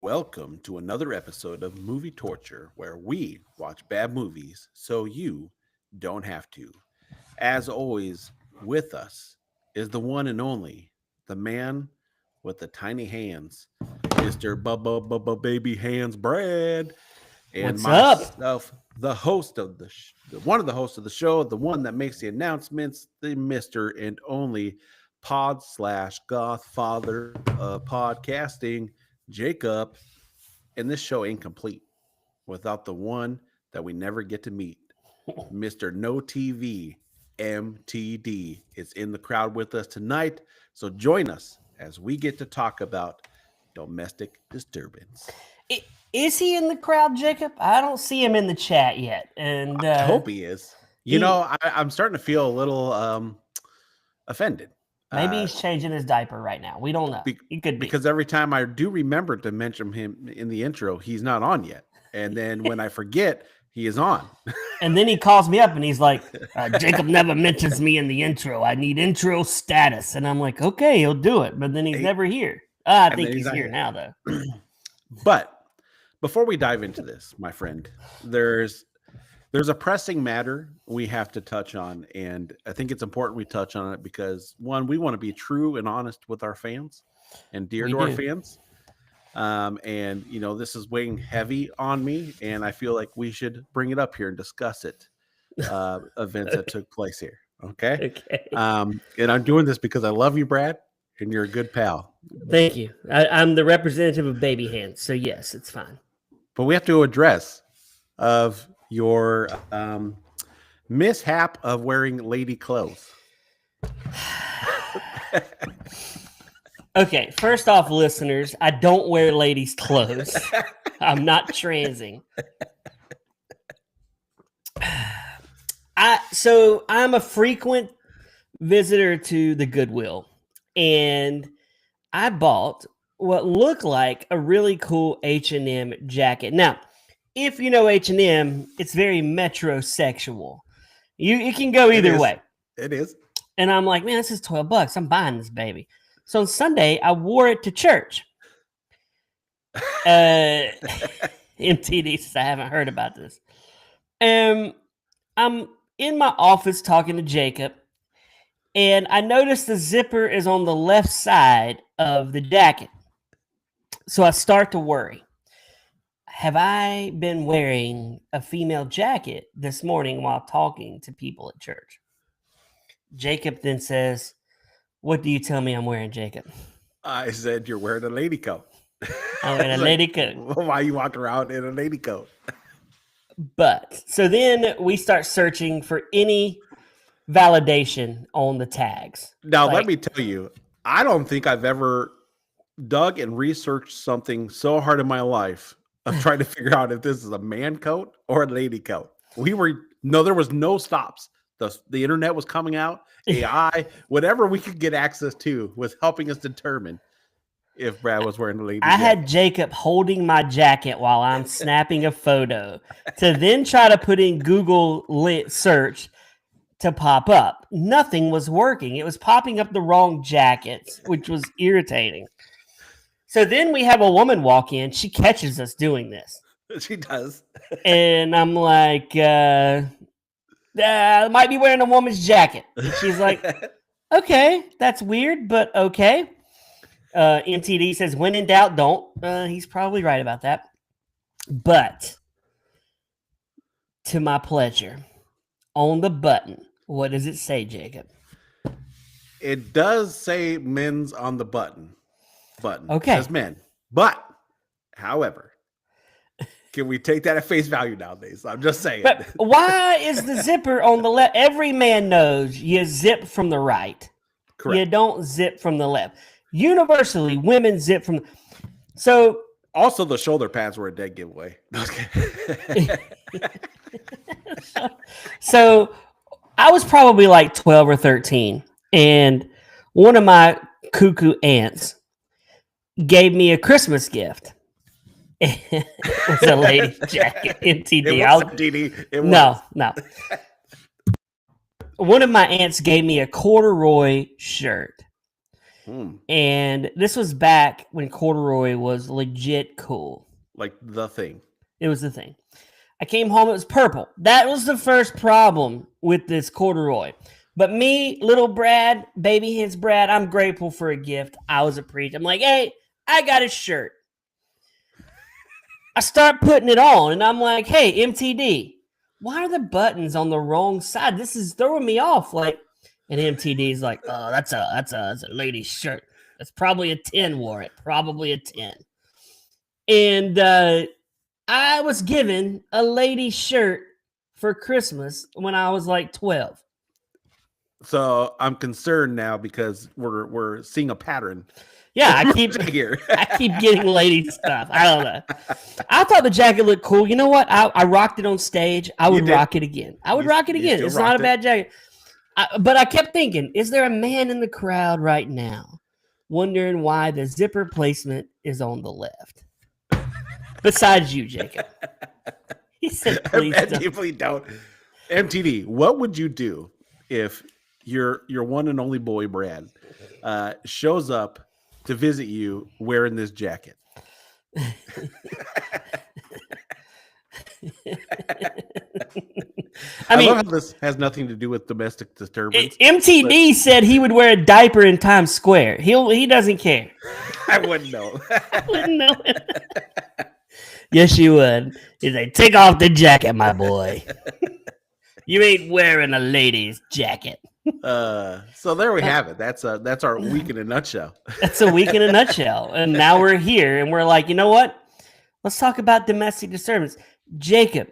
Welcome to another episode of Movie Torture, where we watch bad movies so you don't have to. As always, with us is the one and only, the man with the tiny hands, Mr. Bubba Baby Hands Brad, and What's up? myself, the host of one of the hosts of the show, the one that makes the announcements, the Mister and only Pod/Godfather of podcasting, Jacob. And this show ain't complete without the one that we never get to meet, Mr. No TV MTD is in the crowd with us tonight. So join us as we get to talk about domestic disturbance. Is he in the crowd, Jacob? I don't see him in the chat yet. And I hope he is. I'm starting to feel a little offended. Maybe he's changing his diaper right now. We don't know. He could be. Because every time I do remember to mention him in the intro, he's not on yet. And then when I forget, he is on. And then he calls me up and he's like, Jacob never mentions me in the intro. I need intro status. And I'm like, okay, he'll do it. But then he's never here. I think he's here now, though. But before we dive into this, my friend, there's a pressing matter we have to touch on. And I think it's important we touch on it because, one, we want to be true and honest with our fans and dear to our fans. And this is weighing heavy on me, and I feel like we should bring it up here and discuss it. Events that took place here. Okay. And I'm doing this because I love you, Brad, and you're a good pal. Thank you. I'm the representative of Baby Hands, so yes, it's fine. But we have to address of your mishap of wearing lady clothes. Okay, first off, listeners, I don't wear ladies' clothes. I'm not transing. I'm a frequent visitor to the Goodwill, and I bought what looked like a really cool H&M jacket. Now, if you know H&M, it's very metrosexual. You can go either way. It is. And I'm like, man, this is $12. I'm buying this baby. So on Sunday, I wore it to church. MTD says I haven't heard about this. I'm in my office talking to Jacob, and I noticed the zipper is on the left side of the jacket. So I start to worry. Have I been wearing a female jacket this morning while talking to people at church? Jacob then says, what do you tell me I'm wearing, Jacob? I said you're wearing a lady coat. I'm wearing a lady coat. Why you walk around in a lady coat? But so then we start searching for any validation on the tags. Now, let me tell you, I don't think I've ever dug and researched something so hard in my life of trying to figure out if this is a man coat or a lady coat. There was no stops. The internet was coming out. AI, whatever we could get access to was helping us determine if Brad was wearing a lady jacket. I had Jacob holding my jacket while I'm snapping a photo to then try to put in Google search to pop up. Nothing was working. It was popping up the wrong jackets, which was irritating. So then we have a woman walk in. She catches us doing this. She does. And I'm like, I might be wearing a woman's jacket. And she's like, okay, that's weird, but okay. MTD says, when in doubt, don't. He's probably right about that. But to my pleasure, on the button, what does it say, Jacob? It does say men's on the button. Okay. It says men. But, however, can we take that at face value nowadays? I'm just saying. But why is the zipper on the left? Every man knows you zip from the right. Correct. You don't zip from the left. Universally, women zip from. So also, the shoulder pads were a dead giveaway. So I was probably like 12 or 13, and one of my cuckoo aunts gave me a Christmas gift. It was a lady jacket. MTD. No. One of my aunts gave me a corduroy shirt. And this was back when corduroy was legit cool. Like the thing. It was the thing. I came home, it was purple. That was the first problem with this corduroy. But me, little Brad, baby hands Brad, I'm grateful for a gift. I was a preach. I'm like, hey, I got a shirt. I start putting it on, and I'm like, hey, MTD, why are the buttons on the wrong side? This is throwing me off. Like, and MTD's like, oh, that's a lady's shirt. That's probably a 10 wore it. Probably a 10. And I was given a lady's shirt for Christmas when I was like 12. So I'm concerned now because we're seeing a pattern. Yeah, I keep getting lady stuff. I don't know. I thought the jacket looked cool. You know what? I rocked it on stage. I would rock it again. It's not a bad jacket. But I kept thinking, is there a man in the crowd right now wondering why the zipper placement is on the left? Besides you, Jacob. He said, please don't. MTD, what would you do if your one and only boy, Brad, shows up to visit you wearing this jacket? I love how this has nothing to do with domestic disturbance. MTD said he would wear a diaper in Times Square. He doesn't care. I wouldn't know. I wouldn't know. Yes, you would. He's like, take off the jacket, my boy. You ain't wearing a lady's jacket. So there we have it. That's our week in a nutshell. That's a week in a nutshell. And now we're here and we're like, you know what? Let's talk about domestic disturbance. Jacob,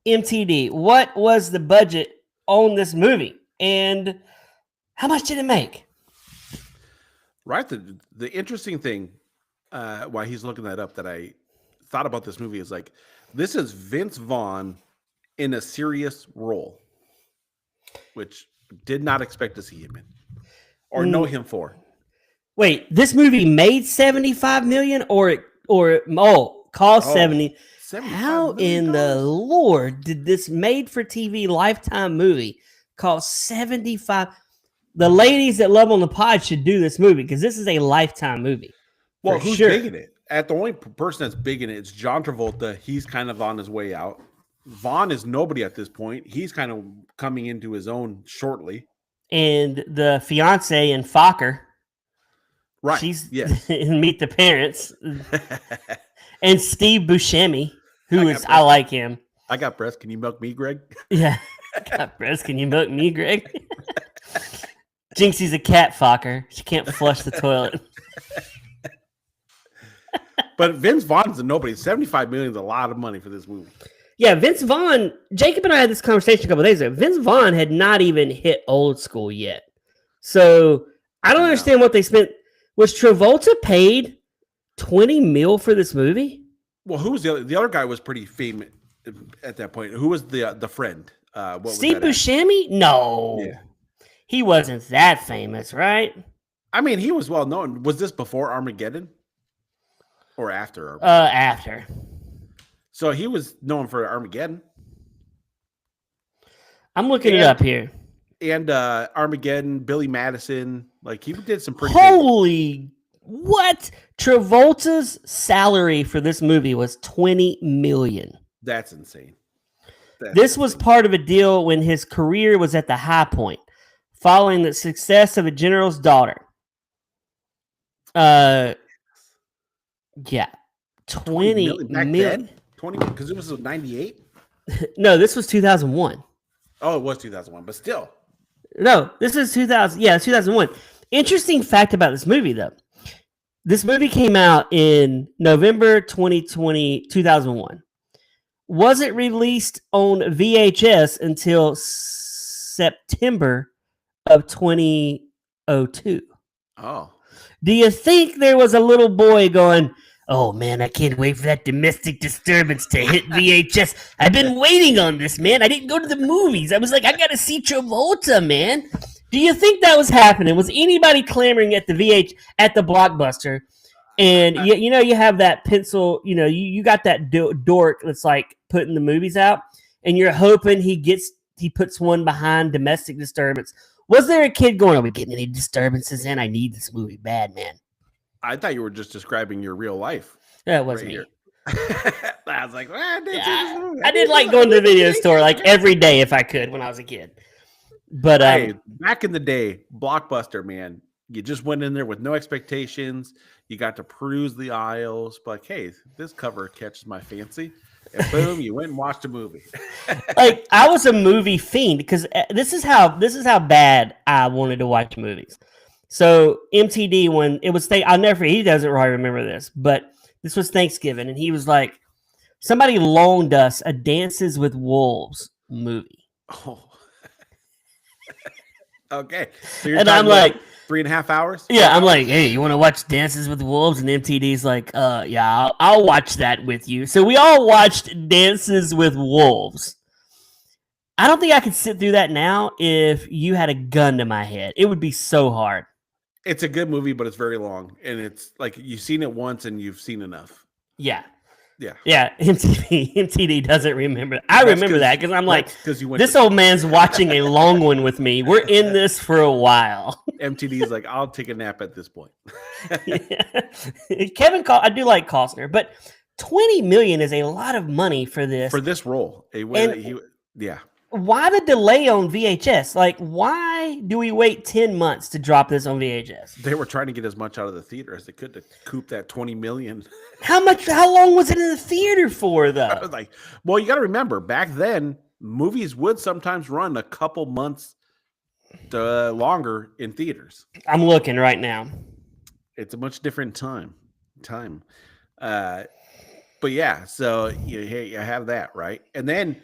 MTD, what was the budget on this movie? And how much did it make? Right. The interesting thing, while he's looking that up, that I thought about this movie is like, this is Vince Vaughn in a serious role, which did not expect to see him in or know him for. Wait, this movie made $75 million or cost 70. How in the Lord did this made for TV Lifetime movie cost 75? The ladies that love on the pod should do this movie because this is a Lifetime movie. Well, who's big in it? The only person that's big in it is John Travolta. He's kind of on his way out. Vaughn is nobody at this point. He's kind of coming into his own shortly. And the fiance in Fokker. Right. She's in Meet the Parents. And Steve Buscemi, I like him. I got breast. Can you milk me, Greg? Yeah. I got breast. Can you milk me, Greg? Jinxie's a cat Fokker. She can't flush the toilet. But Vince Vaughn's a nobody. $75 million is a lot of money for this movie. Yeah, Vince Vaughn, Jacob and I had this conversation a couple of days ago. Vince Vaughn had not even hit old school yet. So I don't understand what they spent. Was Travolta paid $20 million for this movie? Well, who was the other guy was pretty famous at that point. Who was the friend? Steve Buscemi? No. Yeah. He wasn't that famous, right? I mean, he was well known. Was this before Armageddon? Or after? After. So he was known for Armageddon. I'm looking it up here. And Armageddon, Billy Madison, like he did some pretty. Holy what? Travolta's salary for this movie was $20 million. That's insane. This was part of a deal when his career was at the high point, following the success of A General's Daughter. Yeah, 20 million. 20 because it was 98. No, this was 2001. Oh, it was 2001, but still. No, this is 2000. Yeah, it's 2001. Interesting fact about this movie, though. This movie came out in November 2001. Wasn't released on VHS until September of 2002. Oh. Do you think there was a little boy going, oh, man, I can't wait for that domestic disturbance to hit VHS. I've been waiting on this, man. I didn't go to the movies. I was like, I got to see Travolta, man. Do you think that was happening? Was anybody clamoring at the Blockbuster? And, you have that pencil, you got that dork that's like putting the movies out, and you're hoping he puts one behind domestic disturbance. Was there a kid going, are we getting any disturbances in? I need this movie bad, man. I thought you were just describing your real life. That wasn't Right me. I was like, I did see Yeah, this movie. I did like going to the video store like every day if I could when I was a kid. But Hey, back in the day, Blockbuster, man, you just went in there with no expectations. You got to peruse the aisles, but like, hey, this cover catches my fancy, and boom, you went and watched a movie. like I was a movie fiend because this is how bad I wanted to watch movies. So MTD, when it was I'll never forget, he doesn't really remember this, but this was Thanksgiving, and he was like, somebody loaned us a Dances with Wolves movie. Oh. Okay. So you're And I'm talking like, 3.5 hours? yeah, I'm like, hey, you want to watch Dances with Wolves? And MTD's like, yeah, I'll watch that with you. So we all watched Dances with Wolves. I don't think I could sit through that now if you had a gun to my head. It would be so hard. It's a good movie, but it's very long. And it's like you've seen it once and you've seen enough. Yeah. Yeah. Yeah. MTD doesn't remember. I remember that because I'm like, this old man's watching a long one with me. We're in this for a while. MTD is like, I'll take a nap at this point. I do like Costner, but 20 million is a lot of money for this. For this role. Yeah. Why the delay on VHS? Like, why do we wait 10 months to drop this on VHS? They were trying to get as much out of the theater as they could to coop that 20 million. How long was it in the theater for, though? I was like, well, you got to remember, back then, movies would sometimes run a couple months longer in theaters. I'm looking right now. It's a much different time. But yeah, so you have that, right? And then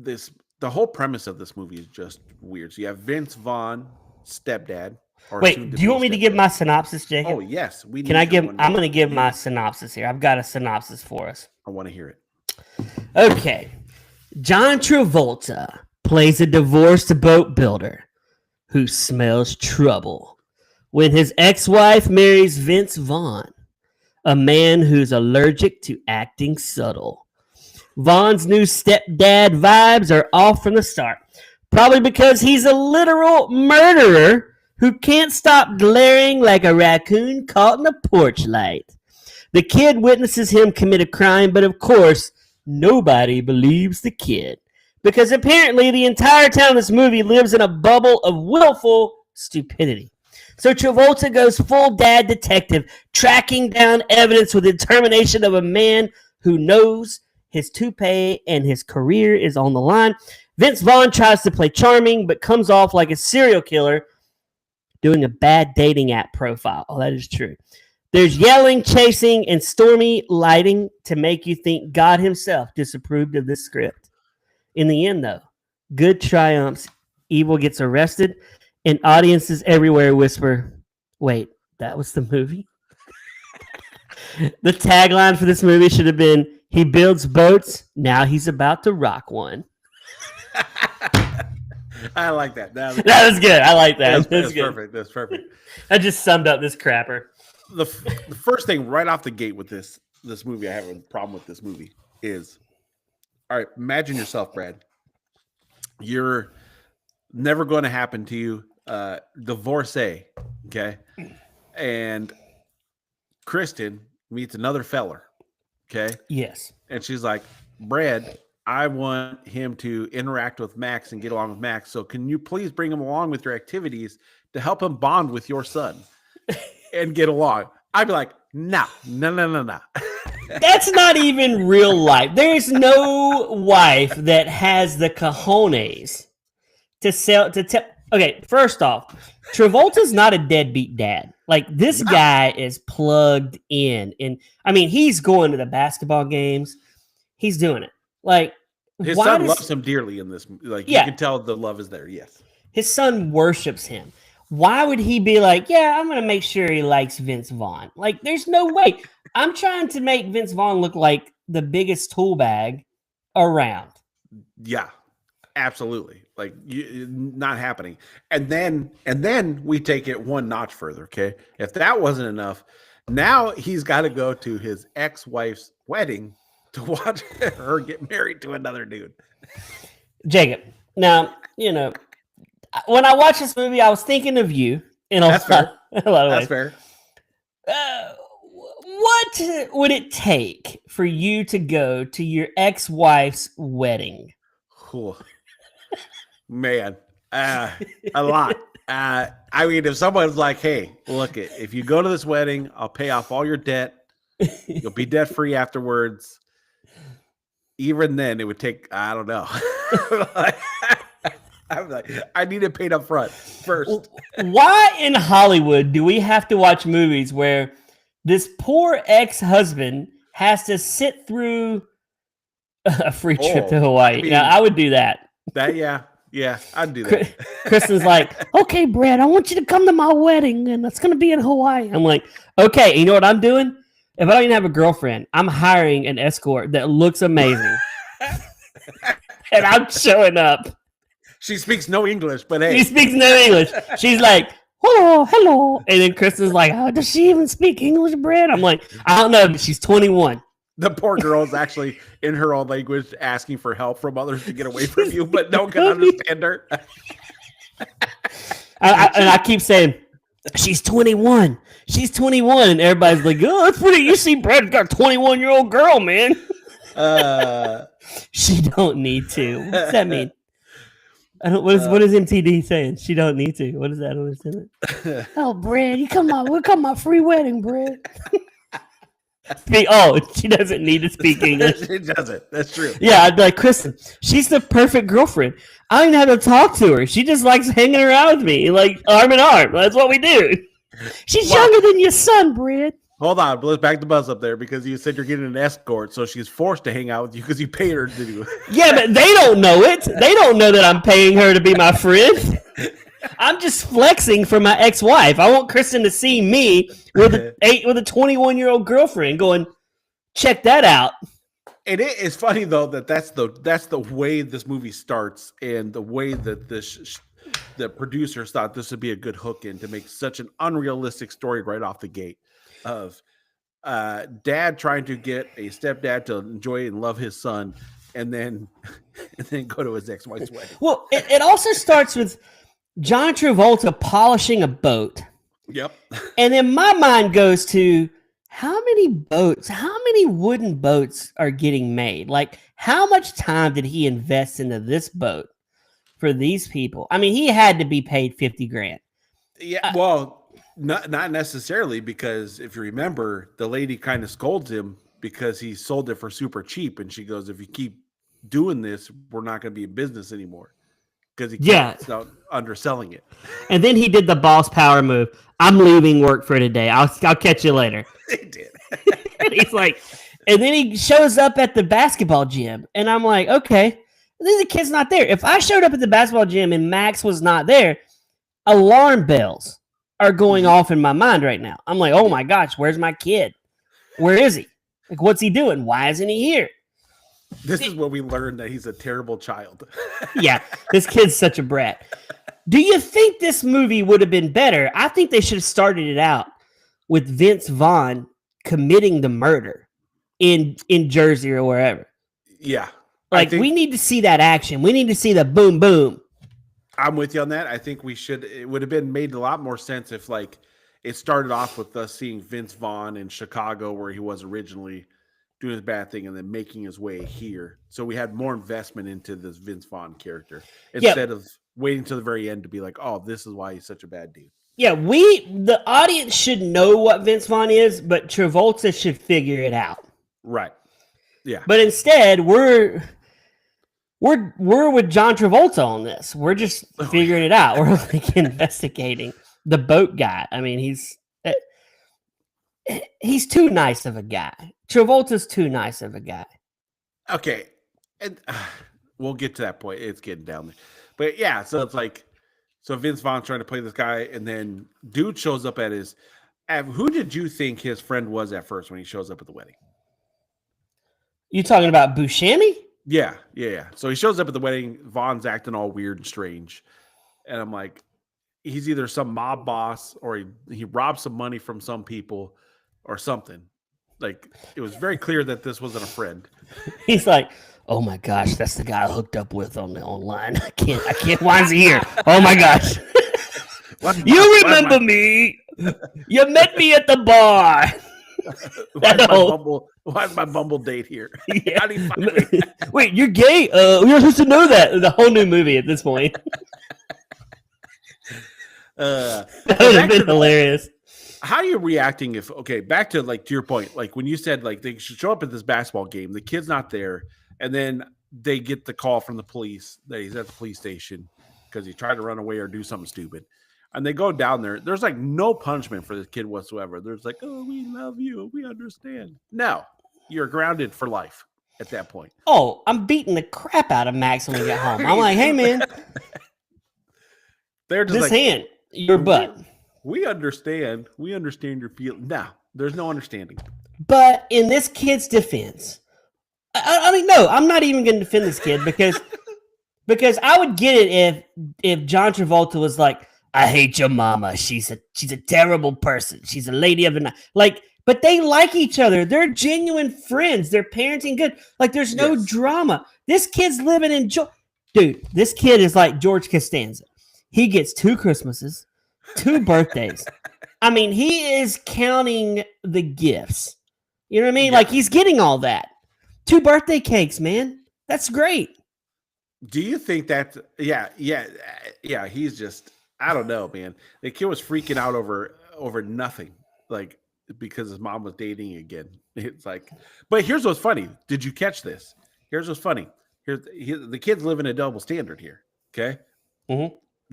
the whole premise of this movie is just weird. So you have Vince Vaughn, stepdad. Wait, do you want me to give my synopsis, Jacob? Oh yes, I'm going to give my synopsis here. I've got a synopsis for us. I want to hear it. Okay, John Travolta plays a divorced boat builder who smells trouble when his ex-wife marries Vince Vaughn, a man who's allergic to acting subtle. Vaughn's new stepdad vibes are off from the start, probably because he's a literal murderer who can't stop glaring like a raccoon caught in a porch light. The kid witnesses him commit a crime, but of course, nobody believes the kid, because apparently the entire town in this movie lives in a bubble of willful stupidity. So Travolta goes full dad detective, tracking down evidence with the determination of a man who knows his toupee and his career is on the line. Vince Vaughn tries to play charming, but comes off like a serial killer doing a bad dating app profile. Oh, that is true. There's yelling, chasing, and stormy lighting to make you think God himself disapproved of this script. In the end, though, good triumphs, evil gets arrested, and audiences everywhere whisper, wait, that was the movie? The tagline for this movie should have been, he builds boats, now he's about to rock one. I like that. That was good. I like that. That's perfect. That's perfect. I just summed up this crapper. The first thing right off the gate with this movie, I have a problem with this movie is, all right, imagine yourself, Brad. You're never going to happen to you. Divorcee, okay? And Kristen meets another feller, okay? Yes. And she's like, Brad, I want him to interact with Max and get along with Max. So can you please bring him along with your activities to help him bond with your son and get along? I'd be like, no. That's not even real life. There's no wife that has the cojones to sell to tell. Okay, first off, Travolta's not a deadbeat dad. Like, this guy is plugged in. And I mean, he's going to the basketball games. He's doing it. Like, his son loves him dearly in this. Like, you can tell the love is there. Yes. His son worships him. Why would he be like, yeah, I'm going to make sure he likes Vince Vaughn? Like, there's no way. I'm trying to make Vince Vaughn look like the biggest tool bag around. Yeah, absolutely. Like, not happening. And then we take it one notch further. Okay. If that wasn't enough, now he's got to go to his ex-wife's wedding to watch her get married to another dude. Jacob, now, you know, when I watched this movie, I was thinking of you in That's fair. a lot of That's ways. fair. What would it take for you to go to your ex-wife's wedding? Cool. Man, a lot. I mean, if someone's like, "Hey, look, if you go to this wedding, I'll pay off all your debt. You'll be debt free afterwards." Even then, it would take. I don't know. I'm like, I need it paid up front first. Why in Hollywood do we have to watch movies where this poor ex-husband has to sit through a free trip to Hawaii? I mean, now, I would do that. Yeah, I'd do that. Kristen's like, okay, Brad, I want you to come to my wedding, and it's going to be in Hawaii. I'm like, okay, you know what I'm doing? If I don't even have a girlfriend, I'm hiring an escort that looks amazing. And I'm showing up. She speaks no English, but hey. She speaks no English. She's like, hello. And then Kristen's like, oh, does she even speak English, Brad? I'm like, I don't know, but she's 21. The poor girl is actually in her own language asking for help from others to get away from you, but no one can understand her. And I keep saying, she's 21. She's 21. And everybody's like, oh, that's pretty. You see, Brad's got a 21-year-old girl, man. She don't need to. What does that mean? I don't. What is MTD saying? She don't need to. What is that? I don't understand it. Oh, Brad, you come on. We'll come my free wedding, Brad. She doesn't need to speak English. She doesn't. That's true. Yeah, I'd be like, Kristen, she's the perfect girlfriend. I don't even have to talk to her. She just likes hanging around with me, like arm in arm. That's what we do. She's younger than your son, Brad. Hold on, let's back the buzz up there because you said you're getting an escort, so she's forced to hang out with you because you paid her to do it. Yeah, but they don't know it. They don't know that I'm paying her to be my friend. I'm just flexing for my ex-wife. I want Kristen to see me with a 21-year-old girlfriend going, check that out. And it is funny though that's the way this movie starts and the way that the producers thought this would be a good hook in to make such an unrealistic story right off the gate of dad trying to get a stepdad to enjoy and love his son and then go to his ex-wife's wedding. Well, it also starts with John Travolta polishing a boat. Yep. And then my mind goes to how many wooden boats are getting made? Like, how much time did he invest into this boat for these people? I mean, he had to be paid $50,000. Yeah, well, not necessarily, because if you remember, the lady kind of scolds him because he sold it for super cheap. And she goes, if you keep doing this, we're not going to be in business anymore. Because he keeps underselling it. And then he did the boss power move. I'm leaving work for today. I'll catch you later. He did. And he's like, and then he shows up at the basketball gym. And I'm like, okay, then the kid's not there. If I showed up at the basketball gym and Max was not there, alarm bells are going off in my mind right now. I'm like, oh my gosh, where's my kid? Where is he? Like, what's he doing? Why isn't he here? This is when we learned that he's a terrible child. Yeah, this kid's such a brat. Do you think this movie would have been better? I think they should have started it out with Vince Vaughn committing the murder in Jersey or wherever. Yeah. Like, we need to see that action. We need to see the boom, boom. I'm with you on that. I think it would have been made a lot more sense if, like, it started off with us seeing Vince Vaughn in Chicago where he was originally doing his bad thing and then making his way here. So we had more investment into this Vince Vaughn character instead of waiting to the very end to be like, oh, this is why he's such a bad dude. Yeah, the audience should know what Vince Vaughn is, but Travolta should figure it out. Right. Yeah. But instead, we're with John Travolta on this. We're just figuring it out. We're like investigating the boat guy. I mean, he's too nice of a guy. Travolta's too nice of a guy. Okay. And we'll get to that point. It's getting down there. But yeah, so it's like, so Vince Vaughn's trying to play this guy, and then dude shows up at his. Who did you think his friend was at first when he shows up at the wedding? You talking about Buscemi? Yeah. So he shows up at the wedding. Vaughn's acting all weird and strange, and I'm like, he's either some mob boss or he robbed some money from some people or something. Like, it was very clear that this wasn't a friend. He's like, Oh my gosh, that's the guy I hooked up with on the online. I can't. Why is he here? Oh my gosh. You remember me? You met me at the bar. Why's my Bumble date here? Yeah. How do you find me? Wait, you're gay? You're supposed to know that. The whole new movie at this point. That would have been hilarious. How are you reacting if back to to your point, like when you said like they should show up at this basketball game, the kid's not there, and then they get the call from the police that he's at the police station because he tried to run away or do something stupid. And they go down there. There's like no punishment for this kid whatsoever. There's like, oh, we love you. We understand. No, you're grounded for life at that point. Oh, I'm beating the crap out of Max when we get home. I'm like, hey, man. They're just this hand, your butt. We understand. We understand your feeling. No, there's no understanding. But in this kid's defense, I mean, no, I'm not even going to defend this kid because I would get it if John Travolta was like, I hate your mama. She's a terrible person. She's a lady of the night. Like, but they like each other. They're genuine friends. They're parenting good. Like, there's no drama. This kid's living in joy. Dude, this kid is like George Costanza. He gets 2 Christmases, 2 birthdays. I mean, he is counting the gifts. You know what I mean? Yeah. Like, he's getting all that. 2 birthday cakes, man. That's great. Do you think that? Yeah. He's just. I don't know, man. The kid was freaking out over nothing, like because his mom was dating again. It's like, but here's what's funny. Did you catch this? Here's what's funny. The kid's living a double standard here. Okay,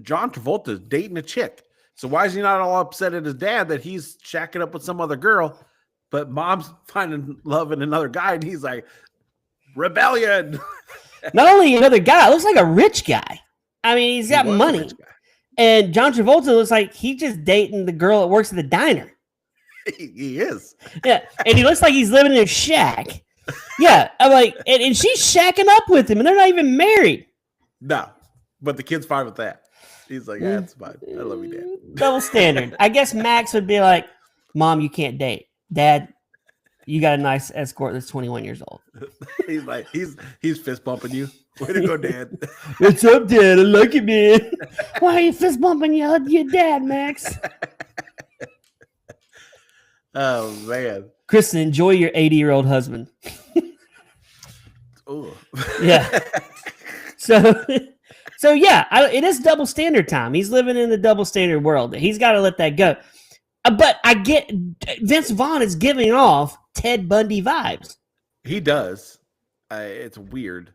John Travolta is dating a chick. So why is he not all upset at his dad that he's shacking up with some other girl, but mom's finding love in another guy, and he's like, rebellion. Not only another guy, looks like a rich guy. I mean, he's got money. And John Travolta looks like he's just dating the girl that works at the diner. He is. Yeah. And he looks like he's living in a shack. Yeah. I'm like, and she's shacking up with him, and they're not even married. No. But the kid's fine with that. He's like, yeah, it's fine. I love you, Dad. Double standard. I guess Max would be like, Mom, you can't date. Dad, you got a nice escort that's 21 years old. He's like, he's fist bumping you. Way to go, Dad. What's up, Dad? I like it, man. Why are you fist bumping your dad, Max? Oh, man. Kristen, enjoy your 80-year-old husband. Oh. Yeah. So yeah, it is double standard time. He's living in the double standard world. He's got to let that go. But I get Vince Vaughn is giving off Ted Bundy vibes. He does. It's weird.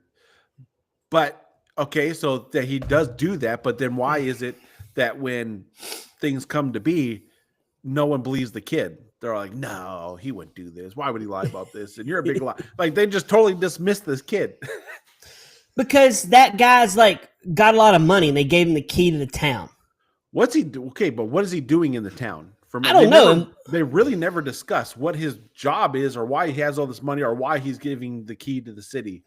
But, okay, so that he does do that, but then why is it that when things come to be, no one believes the kid? They're like, no, he wouldn't do this. Why would he lie about this? And you're a big lie. Like, they just totally dismiss this kid. Because that guy's, like, got a lot of money, and they gave him the key to the town. What's he do? Okay, but what is he doing in the town? I don't know. They really never discuss what his job is or why he has all this money or why he's giving the key to the city.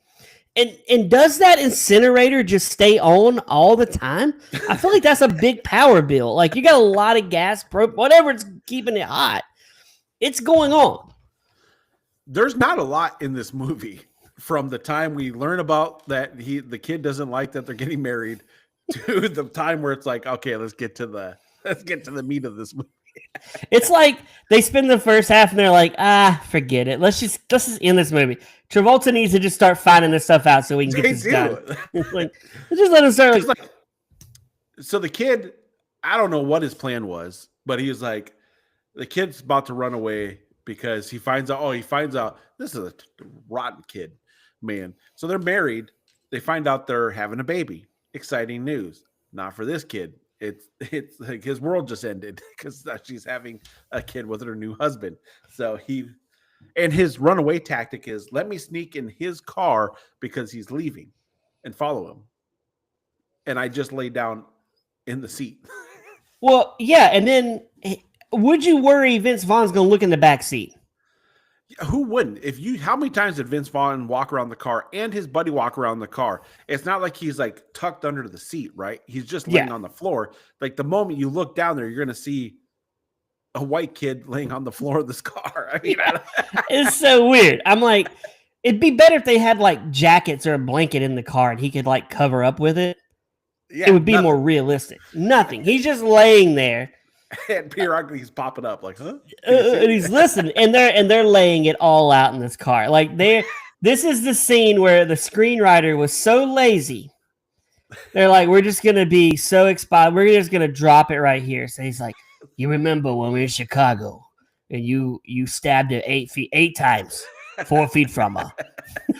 And does that incinerator just stay on all the time? I feel like that's a big power bill. Like, you got a lot of gas, whatever it's keeping it hot. It's going on. There's not a lot in this movie from the time we learn about that the kid doesn't like that they're getting married to the time where it's like, okay, let's get to the meat of this movie. It's like they spend the first half and they're like, forget it. Let's just end this movie. Travolta needs to just start finding this stuff out so we can get this done. Like, just let him start. So the kid, I don't know what his plan was, but he was like, the kid's about to run away because he finds out this is a rotten kid, man. So they're married. They find out they're having a baby. Exciting news. Not for this kid. It's like his world just ended because she's having a kid with her new husband. So his runaway tactic is let me sneak in his car because he's leaving and follow him. And I just lay down in the seat. Well, yeah. And then would you worry Vince Vaughn's going to look in the back seat? Who wouldn't? How many times did Vince Vaughn walk around the car and his buddy walk around the car? It's not like he's like tucked under the seat, right? He's just laying on the floor. Like the moment you look down there, you're going to see a white kid laying on the floor of this car. I mean, it's so weird. I'm like, It'd be better if they had like jackets or a blanket in the car and he could like cover up with it. Yeah, It would be more realistic. Nothing. He's just laying there. And periodically he's popping up like, huh? And he's listening, and they're laying it all out in this car. Like this is the scene where the screenwriter was so lazy. They're like, we're just gonna be so expired. We're just gonna drop it right here. So he's like, you remember when we were in Chicago and you stabbed her 8 times, 4 feet from her.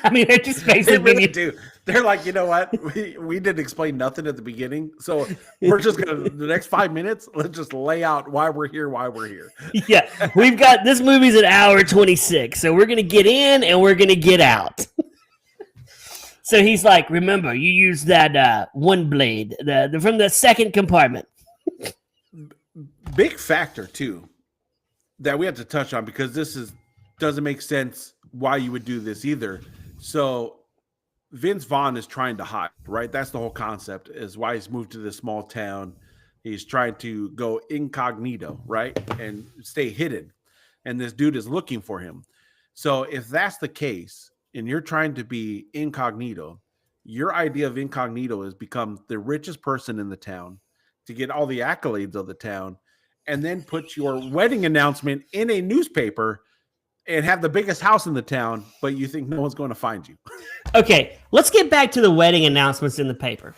I mean, they're just They basically really do. They're like, you know what? We didn't explain nothing at the beginning, so we're just gonna the next 5 minutes. Let's just lay out why we're here. Yeah, we've got this movie's an hour 26, so we're gonna get in and we're gonna get out. So he's like, remember, you used that one blade from the second compartment. Big factor too that we have to touch on because doesn't make sense why you would do this either. So Vince Vaughn is trying to hide, right? That's the whole concept, is why he's moved to this small town. He's trying to go incognito, right? And stay hidden. And this dude is looking for him. So if that's the case, and you're trying to be incognito, your idea of incognito is become the richest person in the town to get all the accolades of the town, and then put your wedding announcement in a newspaper and have the biggest house in the town, but you think no one's going to find you. Okay, let's get back to the wedding announcements in the paper.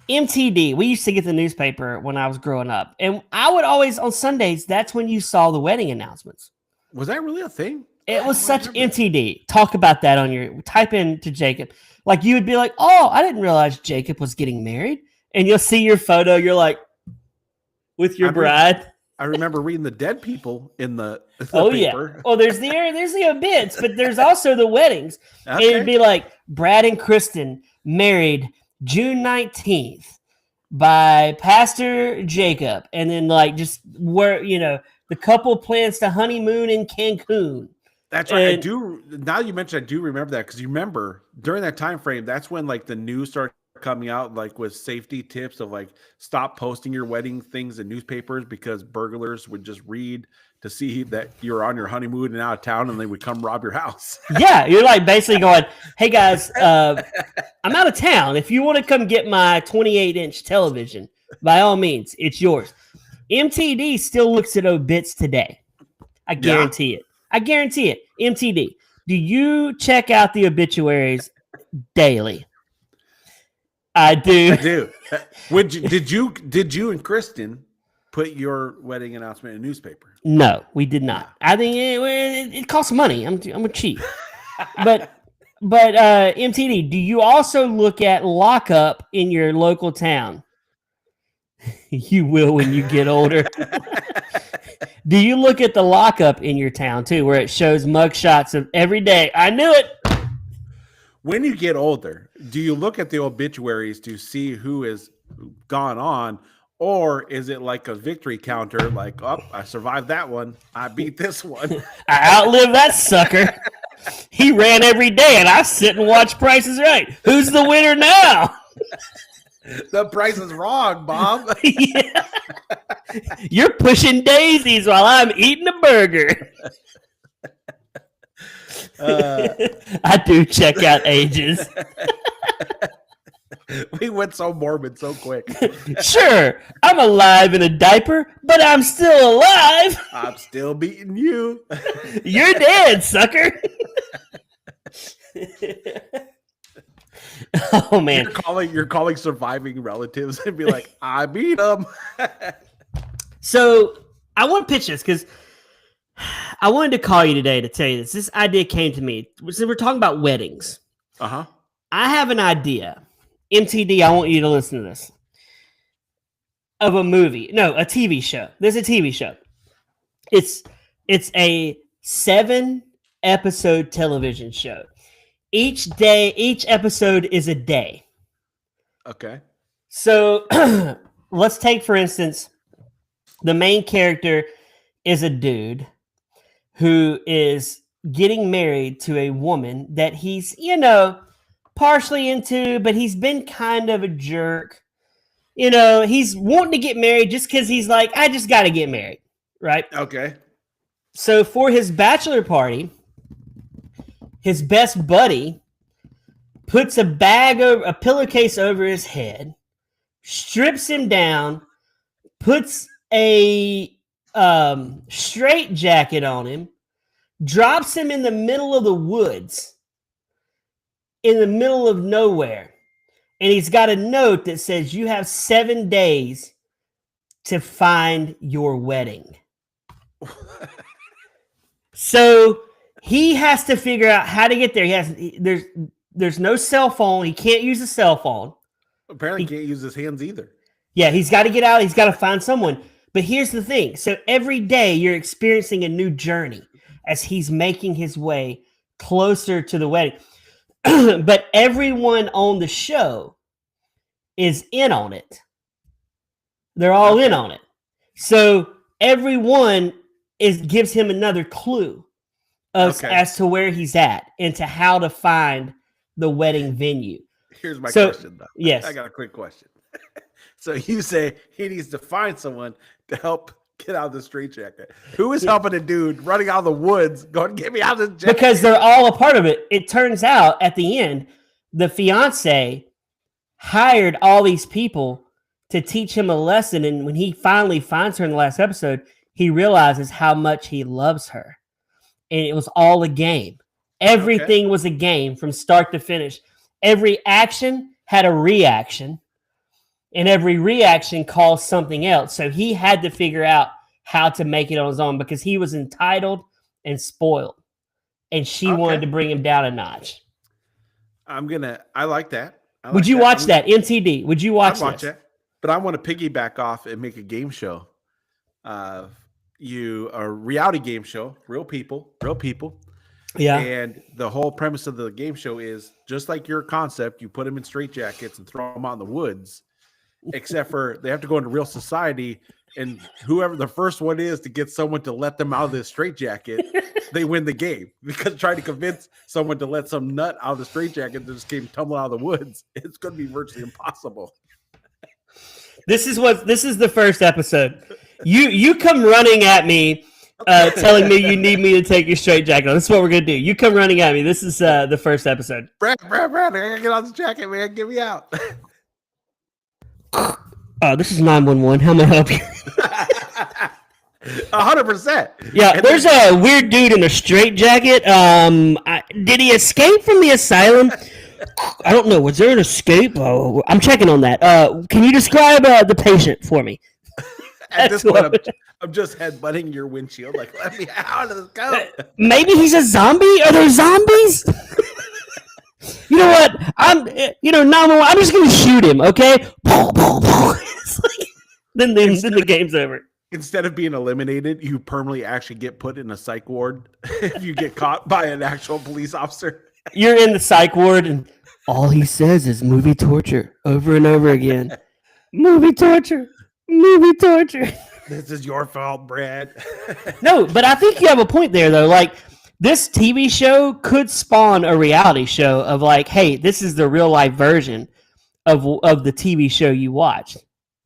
MTD, we used to get the newspaper when I was growing up. And I would always, on Sundays, that's when you saw the wedding announcements. Was that really a thing? It was such MTD. Talk about that on your, type in to Jacob. Like you would be like, oh, I didn't realize Jacob was getting married. And you'll see your photo, you're like, with your bride. I remember reading the dead people in the oh paper. Yeah. Oh, there's the events, but there's also the weddings. Okay. It'd be like Brad and Kristen married June 19th by Pastor Jacob, and then like just where the couple plans to honeymoon in Cancun. That's right. I do. Now you mentioned, I do remember that because you remember during that time frame, that's when like the news started coming out, like with safety tips of like stop posting your wedding things in newspapers because burglars would just read to see that you're on your honeymoon and out of town, and they would come rob your house. Yeah, you're like basically going, hey guys, I'm out of town. If you want to come get my 28-inch television, by all means, it's yours. MTD still looks at obits today. I guarantee it. I guarantee it. MTD. Do you check out the obituaries daily? I do. I do. Did you and Kristen put your wedding announcement in a newspaper? No, we did not. I think it costs money. I'm a cheap. But MTD, do you also look at lockup in your local town? You will when you get older. Do you look at the lockup in your town too, where it shows mugshots of every day? I knew it. When you get older, do you look at the obituaries to see who has gone on, or is it like a victory counter? Like, oh, I survived that one. I beat this one. I outlived that sucker. He ran every day, and I sit and watch Price is Right. Who's the winner now? The price is wrong, Bob. Yeah. You're pushing daisies while I'm eating a burger. I do check out ages. We went so morbid so quick. Sure, I'm alive in a diaper, but I'm still alive. I'm still beating you. You're dead, sucker. Oh man, you're calling surviving relatives and be like, I beat them. So I want to pitch this because I wanted to call you today to tell you this. This idea came to me. So we're talking about weddings. Uh-huh. I have an idea. MTD, I want you to listen to this. Of a movie. No, a TV show. There's a TV show. It's a 7-episode television show. Each episode is a day. Okay. So let's take, for instance, the main character is a dude who is getting married to a woman that he's, partially into, but he's been kind of a jerk. He's wanting to get married just because he's like, I just got to get married, right? Okay. So for his bachelor party, his best buddy puts a pillowcase over his head, strips him down, puts a straight jacket on him, drops him in the middle of the woods, in the middle of nowhere. And he's got a note that says, you have 7 days to find your wedding. So he has to figure out how to get there. There's no cell phone. He can't use a cell phone. Apparently, he can't use his hands either. Yeah, he's got to get out. He's got to find someone. But here's the thing. So every day you're experiencing a new journey as he's making his way closer to the wedding. But everyone on the show is in on it. They're all in on it. So everyone gives him another clue as to where he's at and to how to find the wedding venue. Here's my question, though. Yes. I got a quick question. So you say he needs to find someone to help get out of the straitjacket. Who is helping a dude running out of the woods going, get me out of this jacket? Because they're all a part of it. It turns out at the end, the fiance hired all these people to teach him a lesson. And when he finally finds her in the last episode, he realizes how much he loves her. And it was all a game. Everything was a game from start to finish. Every action had a reaction, and every reaction caused something else. So he had to figure out how to make it on his own because he was entitled and spoiled, and she wanted to bring him down a notch. I like that. Would you watch that? MTD, would you watch it? But I want to piggyback off and make a game show. A reality game show, real people. Yeah. And the whole premise of the game show is just like your concept, you put them in straitjackets and throw them out in the woods, except for they have to go into real society. And whoever the first one is to get someone to let them out of this straitjacket, they win the game. Because trying to convince someone to let some nut out of the straitjacket that just came tumbling out of the woods, it's going to be virtually impossible. This is the first episode. You come running at me, telling me you need me to take your straitjacket off. This is what we're gonna do. You come running at me. This is the first episode. Brad, I gotta get out this jacket, man. Get me out. This is 911. How may I help you? 100%. Yeah, and there's a weird dude in a straitjacket. Did he escape from the asylum? I don't know. Was there an escape? Oh, I'm checking on that. Can you describe the patient for me? At this point, I'm just headbutting your windshield. Like, let me out of this car. Maybe he's a zombie. Are there zombies? You know what? 911. I'm just gonna shoot him. Okay. Then the game's over. Instead of being eliminated, you permanently actually get put in a psych ward if you get caught by an actual police officer. You're in the psych ward, and all he says is movie torture over and over again. Movie torture. Movie torture. This is your fault, Brad. No, but I think you have a point there, though. Like, this TV show could spawn a reality show of like, hey, this is the real life version of the TV show you watched.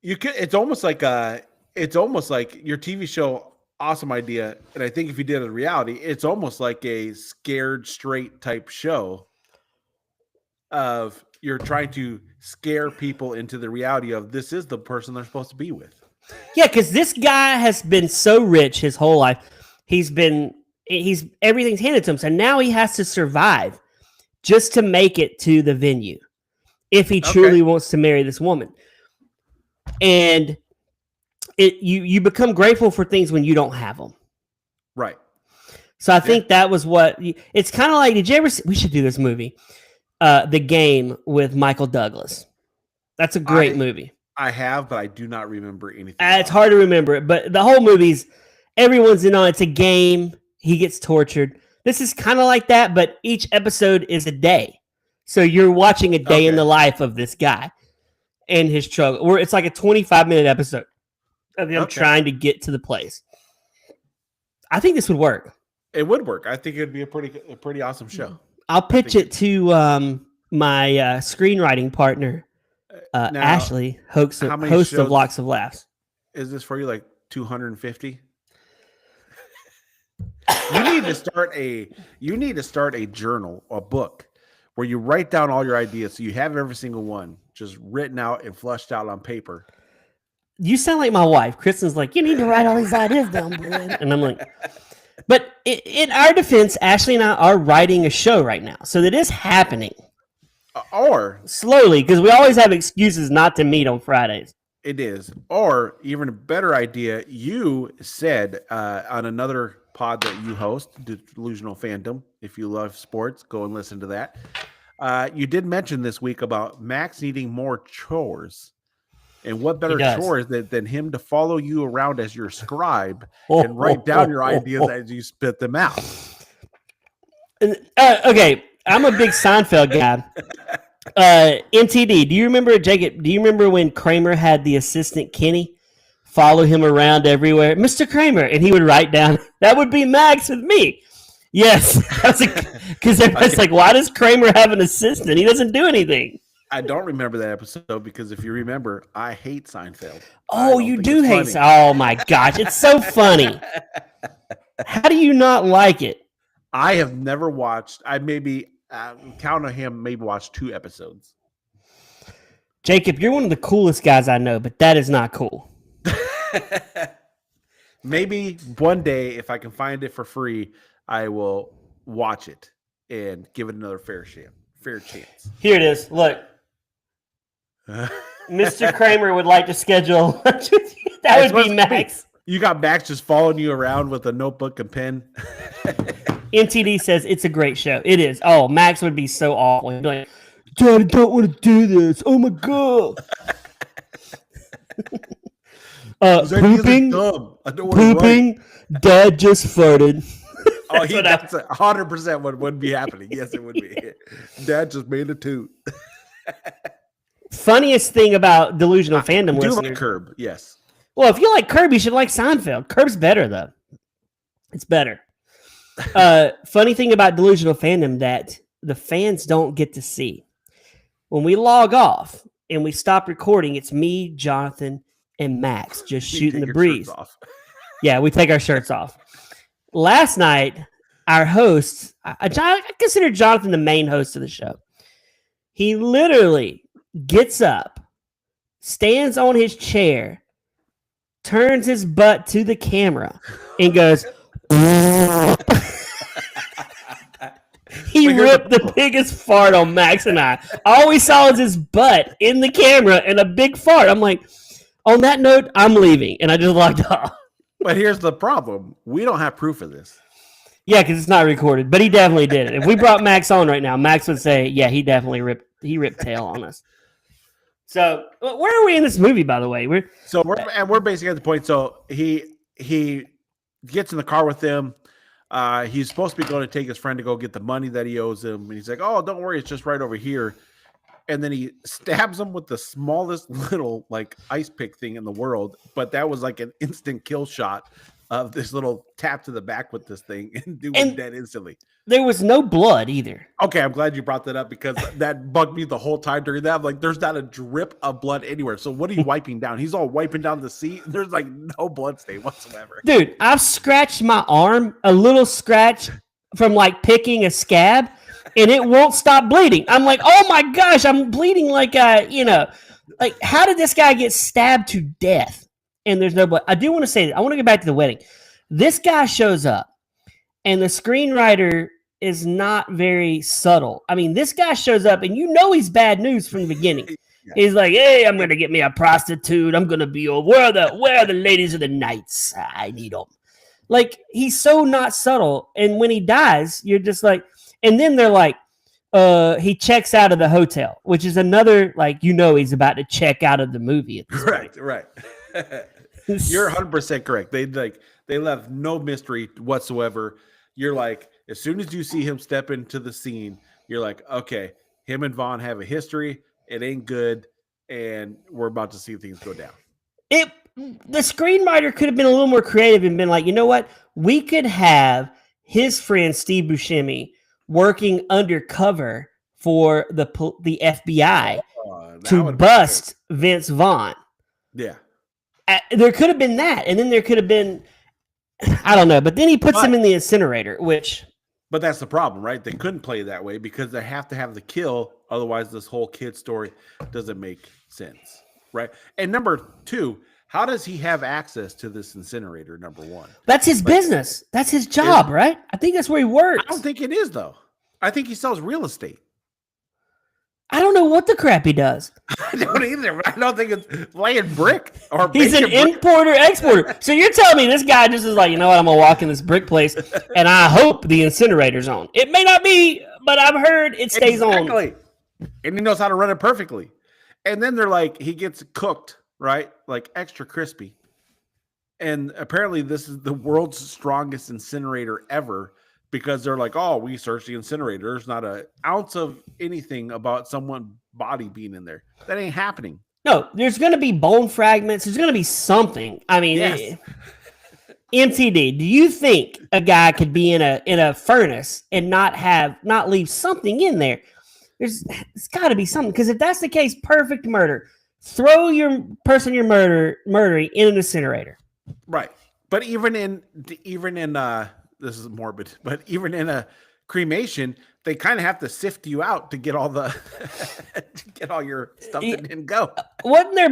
You could. It's almost like your TV show. Awesome idea. And I think if you did a reality, it's almost like a Scared Straight type show of you're trying to scare people into the reality of this is the person they're supposed to be with. Yeah, because this guy has been so rich his whole life. Everything's handed to him. So now he has to survive just to make it to the venue if he truly wants to marry this woman. And you become grateful for things when you don't have them. Right. So I think that was it's kind of like, did you ever see, we should do this movie, The Game with Michael Douglas. That's a great movie. I have, but I do not remember anything. It's hard to remember it, but the whole movie's, everyone's in on it. It's a game. He gets tortured. This is kind of like that, but each episode is a day. So you're watching a day in the life of this guy and his struggle. Or it's like a 25-minute episode of him trying to get to the place. I think this would work. It would work. I think it'd be a pretty awesome show. I'll pitch it to my screenwriting partner, Ashley, host of Locks of Laughs. Is this for you like 250? You need to start a journal, a book, where you write down all your ideas. So you have every single one just written out and flushed out on paper. You sound like my wife. Kristen's like, you need to write all these ideas down, Brad. And I'm like, but in our defense, Ashley and I are writing a show right now. So that is happening. Or slowly, because we always have excuses not to meet on Fridays. It is. Or even a better idea, you said on another pod that you host, Delusional Fandom. If you love sports, go and listen to that. You did mention this week about Max needing more chores. And what better chores than him to follow you around as your scribe and write down your ideas as you spit them out. Okay, I'm a big Seinfeld guy. MTD, do you remember, Jacob, do you remember when Kramer had the assistant Kenny follow him around everywhere? Mr. Kramer, and he would write down, that would be Max with me. Yes, because everybody's like, why does Kramer have an assistant? He doesn't do anything. I don't remember that episode because if you remember, I hate Seinfeld. Oh, you do hate Seinfeld. Oh, my gosh. It's so funny. How do you not like it? I have never watched. I maybe count on him, maybe watch 2 episodes. Jacob, you're one of the coolest guys I know, but that is not cool. Maybe one day, if I can find it for free, I will watch it and give it another fair chance. Here it is. Look. Mr. Kramer would like to schedule. That would be Max. You got Max just following you around with a notebook and pen. MTD says it's a great show. It is. Oh, Max would be so awful. He'd be like, Dad, I don't want to do this. Oh my god. Pooping. Pooping. Dad just farted. Oh, that's 100% what would be happening. Yes, it would be. Dad just made a toot. Funniest thing about Delusional Fandom listeners. Like Curb, yes. Well, if you like Curb, you should like Seinfeld. Curb's better, though. It's better. Funny thing about Delusional Fandom that the fans don't get to see. When we log off and we stop recording, it's me, Jonathan, and Max just shooting the breeze. Yeah, we take our shirts off. Last night, our host, I consider Jonathan the main host of the show. He literally gets up, stands on his chair, turns his butt to the camera, and goes, he ripped the biggest fart on Max and I. All we saw was his butt in the camera and a big fart. I'm like, on that note, I'm leaving. And I just logged off. But here's the problem. We don't have proof of this. Yeah, because it's not recorded. But he definitely did it. If we brought Max on right now, Max would say, yeah, he definitely ripped tail on us. So where are we in this movie, by the way? We're basically at the point. So he gets in the car with them. He's supposed to be going to take his friend to go get the money that he owes him. And he's like, oh, don't worry. It's just right over here. And then he stabs him with the smallest little like ice pick thing in the world. But that was like an instant kill shot of this little tap to the back with this thing and dude was dead instantly. There was no blood either. Okay, I'm glad you brought that up because that bugged me the whole time during that. I'm like, there's not a drip of blood anywhere. So what are you wiping down? He's all wiping down the seat. There's like no blood stain whatsoever. Dude, I've scratched my arm, a little scratch from like picking a scab, and it won't stop bleeding. I'm like, oh my gosh, I'm bleeding like like how did this guy get stabbed to death? And there's no blood. I do want to say that. I want to get back to the wedding. This guy shows up, and the screenwriter is not very subtle. I mean, this guy shows up, and you know he's bad news from the beginning. Yeah. He's like, hey, I'm going to get me a prostitute. I'm going to be where are the ladies of the nights? I need them. Like, he's so not subtle. And when he dies, you're just like, and then they're like, he checks out of the hotel, which is another, like, he's about to check out of the movie at this point. Right. You're 100% correct. They left no mystery whatsoever. You're like, as soon as you see him step into the scene, you're like, okay, him and Vaughn have a history. It ain't good, and we're about to see things go down. The screenwriter could have been a little more creative and been like, you know what? We could have his friend Steve Buscemi working undercover for the FBI to bust Vince Vaughn. Yeah. There could have been that, and then there could have been I don't know. But then he puts But- him in the incinerator, which But that's the problem, right? They couldn't play that way because they have to have the kill. Otherwise, this whole kid story doesn't make sense, right? And number two, how does he have access to this incinerator? Number one, that's his business. That's his job, right? I think that's where he works. I don't think it is though. I think he sells real estate. I don't know what the crap he does. I don't either. I don't think it's laying brick or He's an making brick. importer exporter. So you're telling me this guy just is like, you know what? I'm gonna walk in this brick place, and I hope the incinerator's on. It may not be, but I've heard it stays on. Exactly. And he knows how to run it perfectly. And then they're like, he gets cooked, right? Like extra crispy. And apparently, this is the world's strongest incinerator ever because they're like, oh, we searched the incinerator. There's not an ounce of anything about someone's body being in there. That ain't happening. No, there's gonna be bone fragments. There's gonna be something. I mean, Yes. MTD. Do you think a guy could be in a furnace and not leave something in there? It's got to be something, because if that's the case, perfect murder. Throw your person you're murdering in an incinerator. Right. But even in this is morbid, but even in a cremation, they kind of have to sift you out to get all the to get all your stuff that didn't go. Wouldn't there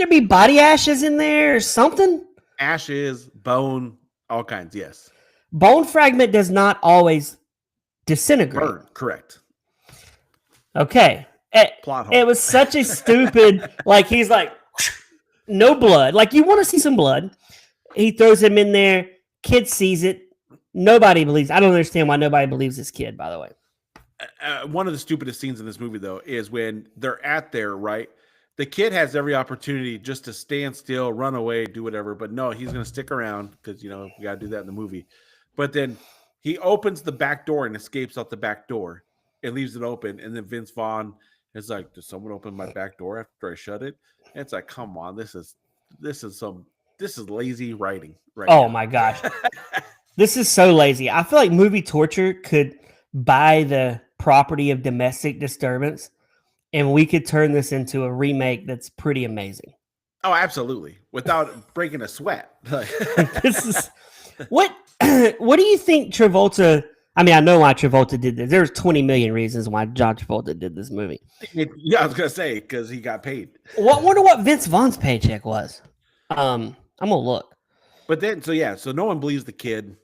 be body ashes in there or something? Ashes, bone, all kinds. Yes. Bone fragment does not always disintegrate. Burn. Correct. Okay. Plot hole. It was such a stupid, like, he's like, no blood. Like, you want to see some blood. He throws him in there. Kid sees it. Nobody believes. I don't understand why nobody believes this kid, by the way. One of the stupidest scenes in this movie, though, is when they're at there, right? The kid has every opportunity just to stand still, run away, do whatever. But no, he's going to stick around because, you know, we got to do that in the movie. But then he opens the back door and escapes out the back door and leaves it open. And then Vince Vaughn is like, did someone open my back door after I shut it? And it's like, come on, this is lazy writing. Right? Oh now. my gosh. This is so lazy. I feel like Movie Torture could buy the property of Domestic Disturbance, and we could turn this into a remake that's pretty amazing. Oh, absolutely. Without breaking a sweat. This is what do you think Travolta? I mean, I know why Travolta did this. There's 20 million reasons why John Travolta did this movie. Yeah, I was gonna say because he got paid. Wonder what Vince Vaughn's paycheck was. I'm gonna look. But then, so no one believes the kid.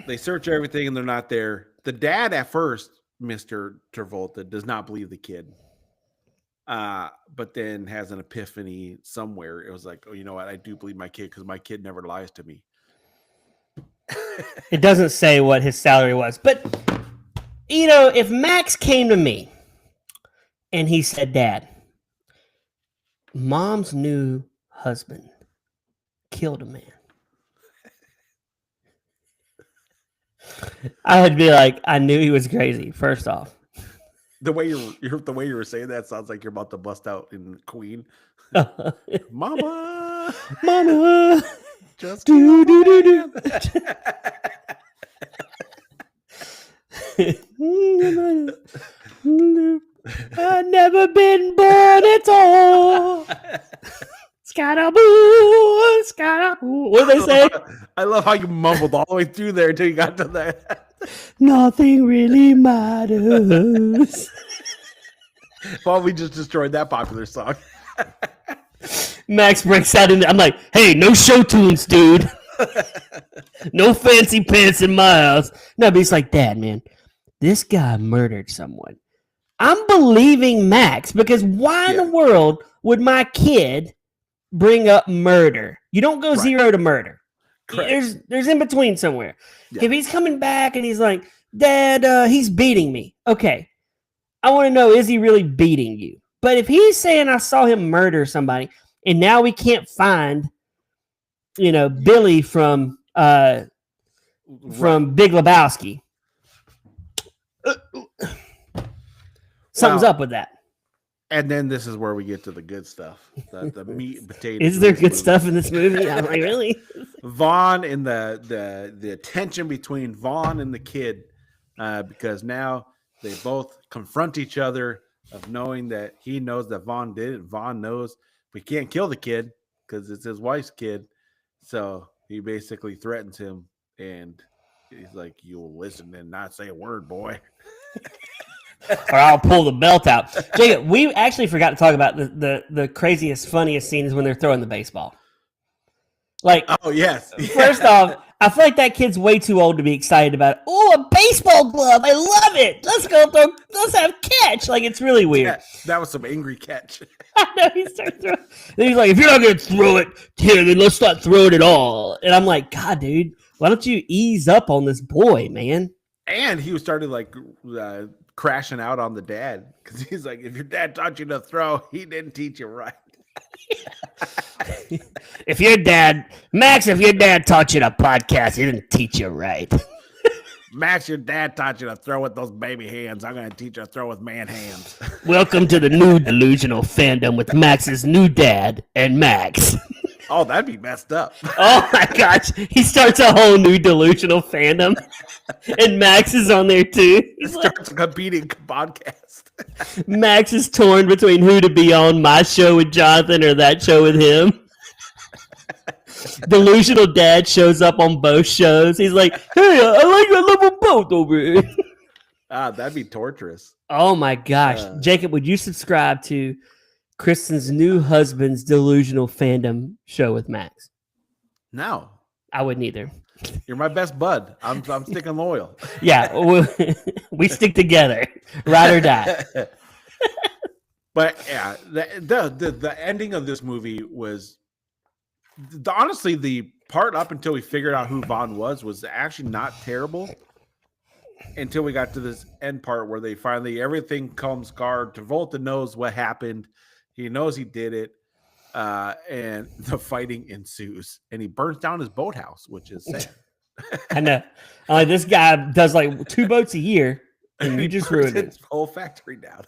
They search everything and they're not there. The dad at first, Mr. Travolta, does not believe the kid. But then has an epiphany somewhere. It was like, oh, you know what? I do believe my kid because my kid never lies to me. It doesn't say what his salary was, but you know, if Max came to me and he said, "Dad, Mom's new husband killed a man," I would be like, I knew he was crazy. First off, The way you were saying that sounds like you're about to bust out in Queen. Mama, Mama, just do do do do. I've never been born at all. Scatterboo, scatterboo. What do they say? I love how you mumbled all the way through there until you got to that. Nothing really matters. Well, we just destroyed that popular song. Max breaks out into. I'm like, hey, no show tunes, dude. No fancy pants in my house. No, but he's like, Dad, man, this guy murdered someone. I'm believing Max because why in the world would my kid bring up murder? You don't go zero to murder. Correct. There's in between somewhere. Yeah. If he's coming back and he's like, Dad, he's beating me. Okay. I want to know, is he really beating you? But if he's saying I saw him murder somebody and now we can't find, you know, Billy from Big Lebowski. Something's up with that. And then this is where we get to the good stuff. The meat and potatoes. Is there good stuff in this movie? I'm like, really? Vaughn and the tension between Vaughn and the kid, because now they both confront each other of knowing that he knows that Vaughn did it. Vaughn knows we can't kill the kid because it's his wife's kid. So he basically threatens him, and he's like, "You'll listen and not say a word, boy." Or I'll pull the belt out. Jacob, we actually forgot to talk about the craziest, funniest scenes when they're throwing the baseball. Like, Oh yes. first off, I feel like that kid's way too old to be excited about it. Oh, a baseball glove! I love it. Let's go throw. Let's have catch. Like, it's really weird. Yeah, that was some angry catch. I know he starts throwing. Then he's like, "If you're not gonna throw it, here, then let's not throw it at all." And I'm like, "God, dude, why don't you ease up on this boy, man?" And he started like crashing out on the dad because he's like, "If your dad taught you to throw, he didn't teach you right." If your dad taught you to podcast, he didn't teach you right. Max, your dad taught you to throw with those baby hands. I'm going to teach you to throw with man hands. Welcome to the new delusional fandom with Max's new dad and Max. Oh, that'd be messed up. Oh my gosh, he starts a whole new delusional fandom, and Max is on there too. It starts a competing podcast. Max is torn between who to be on, my show with Jonathan or that show with him. Delusional dad shows up on both shows. He's like, "Hey, I love them both over here." That'd be torturous. Oh my gosh. Jacob, would you subscribe to Kristen's new husband's delusional fandom show with Max? No. I wouldn't either. You're my best bud. I'm sticking loyal. Yeah, we stick together, ride or die. But yeah, the ending of this movie was honestly the part up until we figured out who Vaughn was actually not terrible until we got to this end part where they finally everything comes guard. Travolta knows what happened. He knows he did it. And the fighting ensues, and he burns down his boathouse, which is sad. I know. This guy does like 2 boats a year, and you just ruined his whole factory down.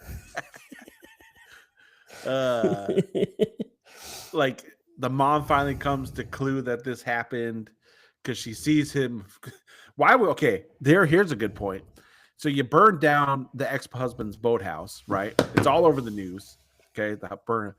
Like the mom finally comes to clue that this happened because she sees him. Here's a good point. So you burn down the ex-husband's boathouse, right? It's all over the news. Okay, the burn.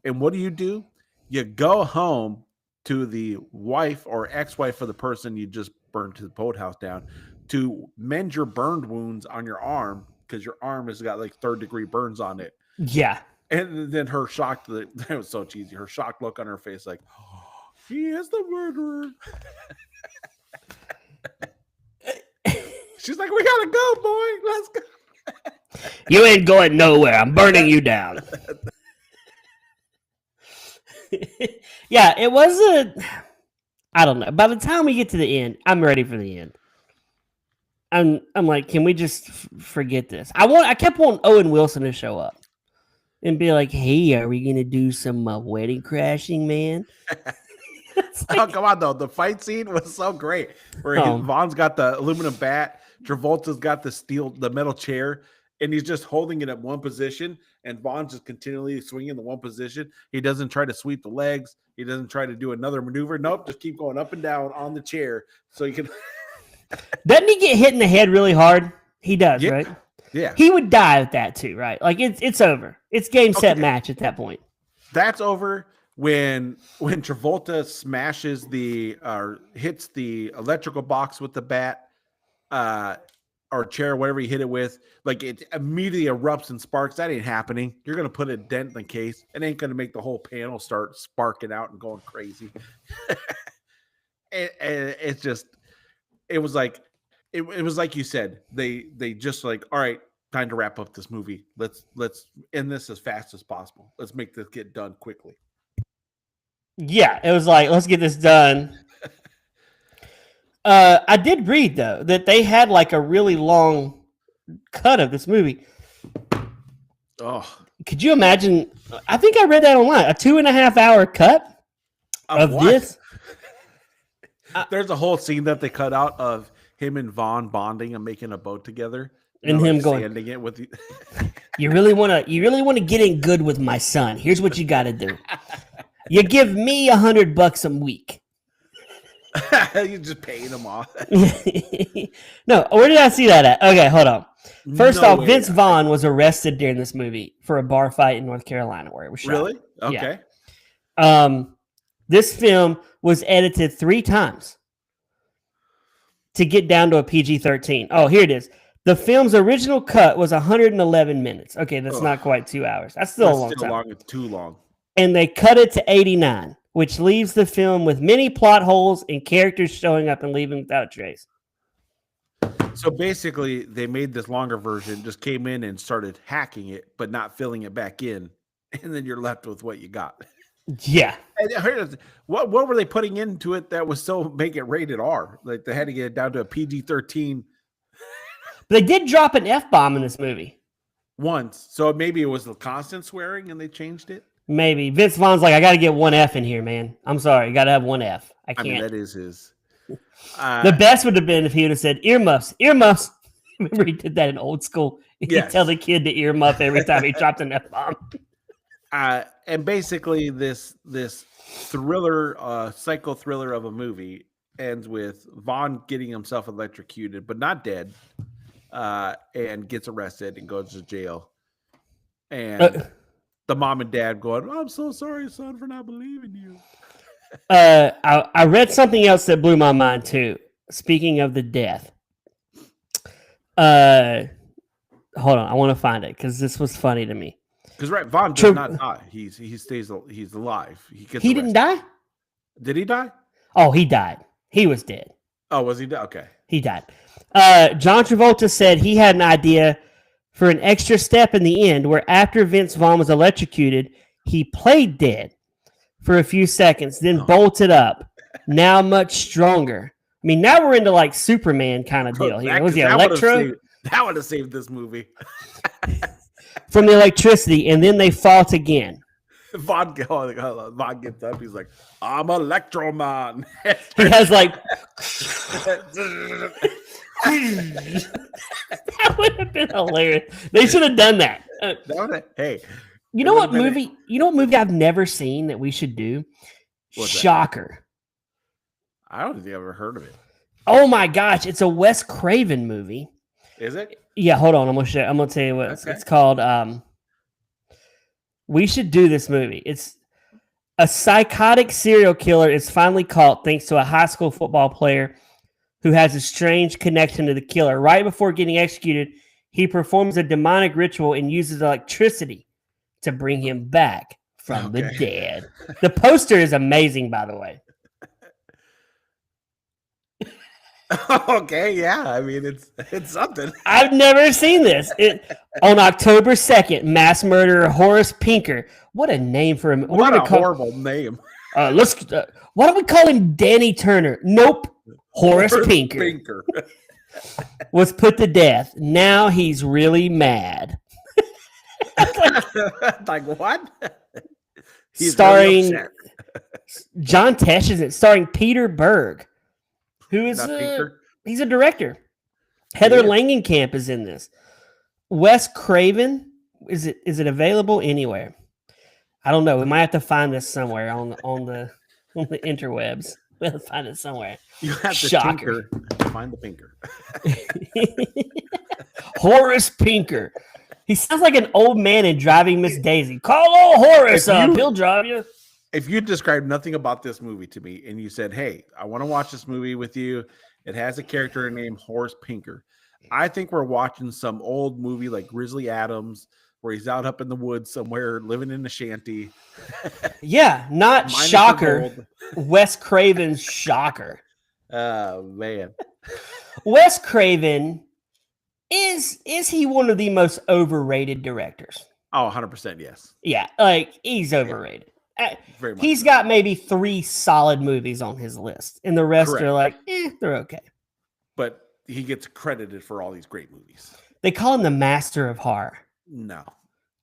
And what do? You go home to the wife or ex-wife of the person you just burned the boathouse down to mend your burned wounds on your arm because your arm has got like 3rd-degree burns on it. Yeah. And then her shocked, that was so cheesy. Her shocked look on her face, like, "Oh, he is the murderer." She's like, "We gotta go, boy. Let's go." You ain't going nowhere. I'm burning you down. Yeah, it wasn't. I don't know. By the time we get to the end, I'm ready for the end. I'm like, can we just forget this? I kept wanting Owen Wilson to show up and be like, "Hey, are we gonna do some wedding crashing, man?" Oh, come on, though. The fight scene was so great. Where Vaughn's got the aluminum bat, Travolta's got the metal chair, and he's just holding it at one position, and Vaughn's just continually swinging the one position. He doesn't try to sweep the legs. He doesn't try to do another maneuver. Nope, just keep going up and down on the chair so he can. Doesn't he get hit in the head really hard? He does, Yeah. right? Yeah. He would die at that too, right? Like it's over. It's game, set, match at that point. That's over when Travolta smashes hits the electrical box with the bat or chair, whatever he hit it with. Like it immediately erupts and sparks. That ain't happening. You're gonna put a dent in the case. It ain't gonna make the whole panel start sparking out and going crazy. It's just, it was like you said. They just like, all right, time to wrap up this movie. Let's end this as fast as possible. Let's make this get done quickly. Yeah, it was like, let's get this done. I did read though that they had like a really long cut of this movie. Oh, could you imagine? I think I read that online. A 2.5 hour cut of this. There's a whole scene that they cut out of him and Vaughn bonding and making a boat together, and him going, sanding it with. You really want to get in good with my son. Here's what you got to do. You give me $100 a week. You're just paying them off. No, where did I see that at? Okay, hold on. First off, Vince Vaughn was arrested during this movie for a bar fight in North Carolina where it was shot. Really? Okay. Yeah. This film was edited 3 times to get down to a PG-13. Oh, here it is. The film's original cut was 111 minutes. Okay, that's not quite 2 hours. That's still a long time. It's too long. And they cut it to 89, which leaves the film with many plot holes and characters showing up and leaving without trace. So basically, they made this longer version, just came in and started hacking it, but not filling it back in, and then you're left with what you got. Yeah. What were they putting into it that was so make it rated R? Like they had to get it down to a PG-13. They did drop an F-bomb in this movie. Once. So maybe it was the constant swearing and they changed it? Maybe. Vince Vaughn's like, I got to get 1 F in here, man. I'm sorry. You got to have 1 F. I can't. I mean, that is his. The best would have been if he would have said earmuffs. Earmuffs. Remember he did that in Old School? He'd tell the kid to earmuff every time he dropped an F-bomb. And basically this thriller, psycho thriller of a movie ends with Vaughn getting himself electrocuted, but not dead, and gets arrested and goes to jail. And the mom and dad going, I'm so sorry, son, for not believing you. I read something else that blew my mind too. Speaking of the death. Hold on, I want to find it because this was funny to me. Because Vaughn does not die. He's alive. He didn't die? Did he die? Oh, he died. He was dead. Oh, was he dead? Okay. He died. John Travolta said he had an idea for an extra step in the end where after Vince Vaughn was electrocuted, he played dead for a few seconds, then bolted up. Now much stronger. I mean, now we're into like Superman kind of deal here. Was he Electro? That would have saved this movie. From the electricity, and then they fought again. Vaughn gets up. He's like, I'm Electro Man. He has like... That would have been hilarious. They should have done that. Hey. You know what movie? You know what movie I've never seen that we should do? What's Shocker. That? I don't think I've ever heard of it. Oh my gosh, it's a Wes Craven movie. Is it? Yeah, hold on. I'm gonna tell you what it's called. We should do this movie. It's a psychotic serial killer is finally caught thanks to a high school football player who has a strange connection to the killer. Right before getting executed, he performs a demonic ritual and uses electricity to bring him back from the dead. The poster is amazing, by the way. Okay, yeah. I mean, it's something. I've never seen this. On October 2nd, mass murderer Horace Pinker. What a name for him. What a horrible name. Why don't we call him Danny Turner? Nope. Horace Pinker. Was put to death. Now he's really mad. Like what? Starring really John Tesh, is it? Starring Peter Berg. Who is he's a director. Heather Langenkamp is in this. Wes Craven, is it available anywhere? I don't know. We might have to find this somewhere on the interwebs. We'll have to find it somewhere. You have to find the Pinker. Horace Pinker. He sounds like an old man in Driving Miss Daisy. Call old Horace up. He'll drive you. If you described nothing about this movie to me and you said, hey, I want to watch this movie with you, it has a character named Horace Pinker, I think we're watching some old movie like Grizzly Adams where he's out up in the woods somewhere living in a shanty. Yeah, not Shocker. Wes Craven's Shocker. Oh, man. Wes Craven, is he one of the most overrated directors? Oh, 100% yes. Yeah, like he's overrated. He's got maybe 3 solid movies on his list, and the rest are like, they're okay. But he gets credited for all these great movies. They call him the master of horror. No.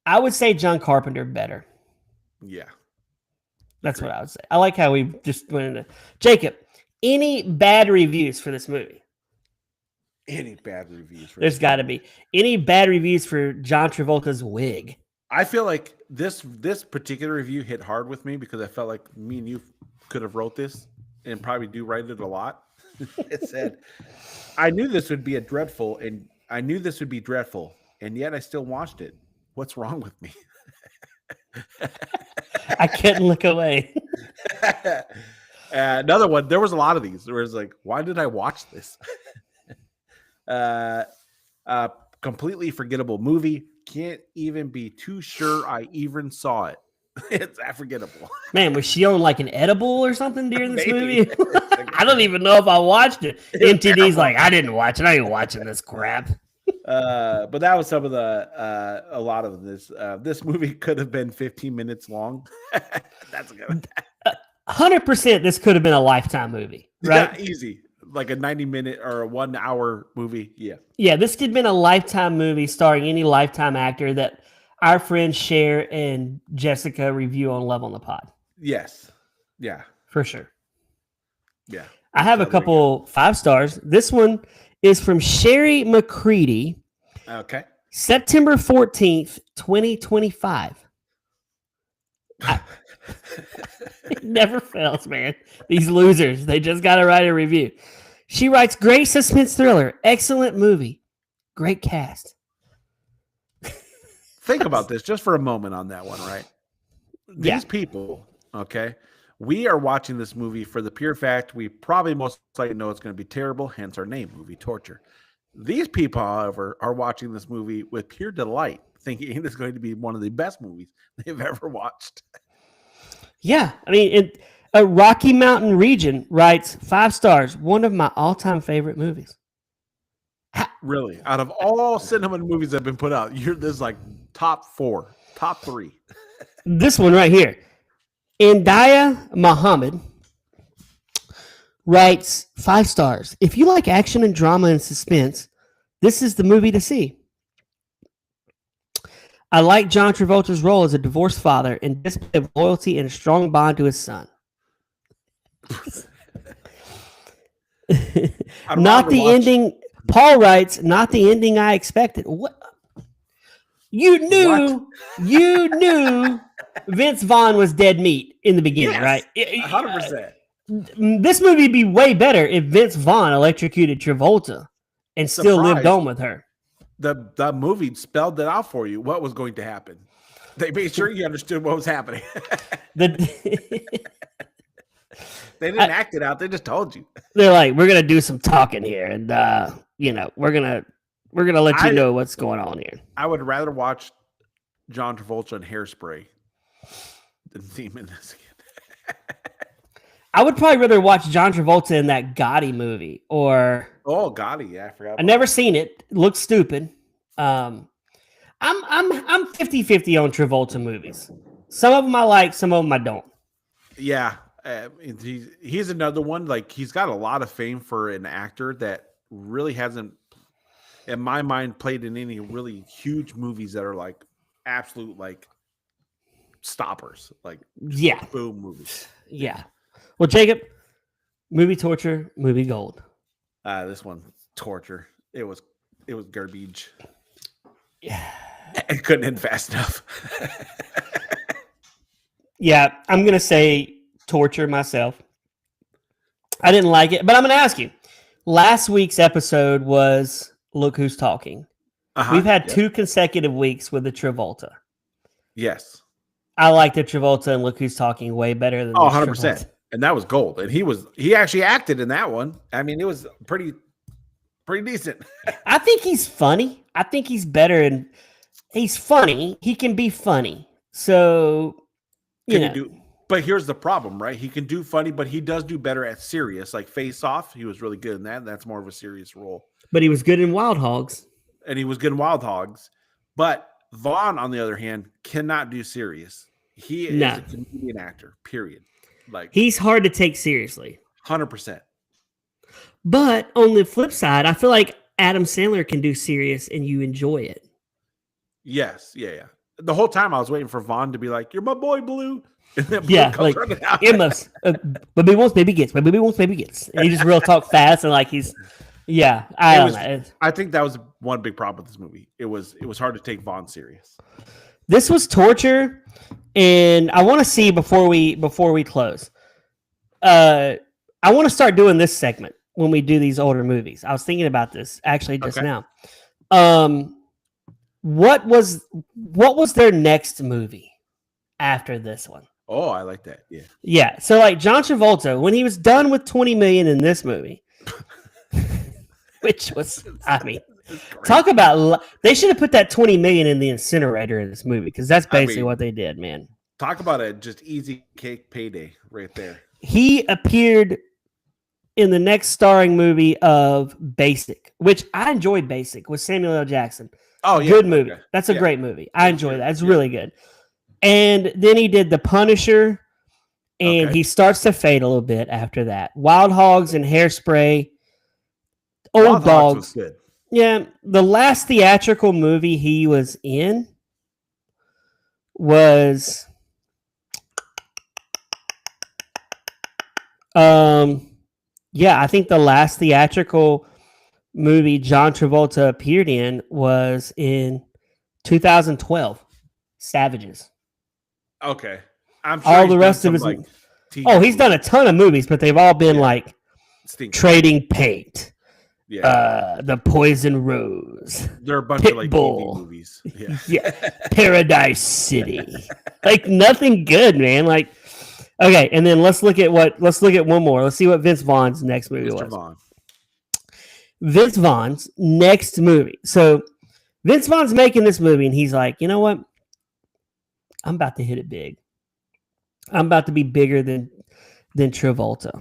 I would say John Carpenter better. Yeah. That's what I would say. I like how we just went into... Jacob, any bad reviews for this movie? Any bad reviews? There's got to be. Any bad reviews for John Travolta's wig? I feel like this particular review hit hard with me because I felt like me and you could have wrote this and probably do write it a lot. It said, I knew this would be dreadful, and yet I still watched it. What's wrong with me? I couldn't look away. Another one. There was a lot of these. There was like, why did I watch this? uh, Completely forgettable movie. Can't even be too sure I even saw it. It's that forgettable. Man, was she on like an edible or something during this Maybe. movie? I don't even know if I watched it. MTD's like, I didn't watch it. I ain't watching this crap. But that was some of a lot of this. This movie could have been 15 minutes long. That's good. 100% this could have been a Lifetime movie, right? Yeah, easy. Like a 90-minute or a 1 hour movie. Yeah. Yeah, this could have been a Lifetime movie starring any Lifetime actor that our friends Cher and Jessica review on Love on the Pod. Yes. Yeah. For sure. Yeah. I have a couple 5 stars. This one is from Sherry McCready. Okay. September 14th, 2025. It never fails, man. These losers, they just got to write a review. She writes, great suspense thriller, excellent movie, great cast. Think about this just for a moment on that one, right? These people, okay, we are watching this movie for the pure fact we probably most likely know it's going to be terrible, hence our name, Movie Torture. These people, however, are watching this movie with pure delight, thinking it's going to be one of the best movies they've ever watched. Yeah, I mean, a Rocky Mountain Region writes 5 stars, one of my all-time favorite movies. Really, out of all cinema movies that have been put out, this is like top 4, top 3. This one right here, Indaya Muhammad writes 5 stars. If you like action and drama and suspense, this is the movie to see. I like John Travolta's role as a divorced father and display of loyalty and a strong bond to his son. Not the ending. Paul writes, not the ending I expected. What? You knew Vince Vaughn was dead meat in the beginning, right? 100%. This movie would be way better if Vince Vaughn electrocuted Travolta and still lived on with her. The movie spelled that out for you, what was going to happen. They made sure you understood what was happening. They didn't act it out. They just told you. They're like, we're going to do some talking here. And, we're going to let you know what's going on here. I would rather watch John Travolta in Hairspray than see him in this again. I would probably rather watch John Travolta in that Gotti movie or... Oh, Gotti. Yeah, I forgot. I've never seen it. It looks stupid. I'm 50-50 on Travolta movies. Some of them I like, some of them I don't. Yeah. He's another one. Like, he's got a lot of fame for an actor that really hasn't, in my mind, played in any really huge movies that are like absolute like stoppers. Like, boom movies. Yeah. Well, Jacob, movie torture, movie gold. This one, torture. It was garbage. Yeah. I couldn't end fast enough. Yeah, I'm going to say torture myself. I didn't like it, but I'm going to ask you. Last week's episode was Look Who's Talking. We've had 2 consecutive weeks with the Travolta. Yes. I like the Travolta and Look Who's Talking way better than 100%. Travolta. And that was gold. And he actually acted in that one. I mean, it was pretty decent. I think he's funny. I think he's better and he's funny. He can be funny. So, but here's the problem, right? He can do funny, but he does do better at serious. Like Face Off, he was really good in that. That's more of a serious role. But he was good in Wild Hogs. And he was good in Wild Hogs. But Vaughn, on the other hand, cannot do serious. He is a comedian actor, period. Like, he's hard to take seriously. 100%. But on the flip side, I feel like Adam Sandler can do serious and you enjoy it. Yes. Yeah. The whole time I was waiting for Vaughn to be like, "You're my boy, Blue." And then Blue comes running out. It must. Baby wants, baby gets. Baby wants, baby gets. And he just real talk fast and like he's. Yeah, I don't know. I think that was one big problem with this movie. It was hard to take Vaughn serious. This was torture, and I want to see before we close. I want to start doing this segment when we do these older movies. I was thinking about this actually just now. What was their next movie after this one? Oh, I like that. Yeah. Yeah. So like John Travolta, when he was done with 20 million in this movie, which was, I mean, talk about they should have put that 20 million in the incinerator in this movie because that's basically what they did, man. Talk about a just easy cake payday right there. He appeared in the next starring movie of Basic, which I enjoyed. Basic with Samuel L. Jackson. Oh, yeah. Good movie. Okay. That's a great movie. I enjoy that. It's really good. And then he did The Punisher, and he starts to fade a little bit after that. Wild Hogs and Hairspray. Old Wild Dogs. was good. Yeah, the last theatrical movie he was in was I think the last theatrical movie John Travolta appeared in was in 2012, Savages. Okay. I'm sure all the rest of his he's done a ton of movies, but they've all been like Trading Paint. Yeah. The Poison Rose. They're a bunch Pitbull. of like indie movies. Yeah. Yeah. Paradise City. Like nothing good, man. Like okay, and then let's look at one more. Let's see what Vince Vaughn's next movie was. Vaughn. Vince Vaughn's next movie. So Vince Vaughn's making this movie and he's like, you know what? I'm about to hit it big. I'm about to be bigger than Travolta.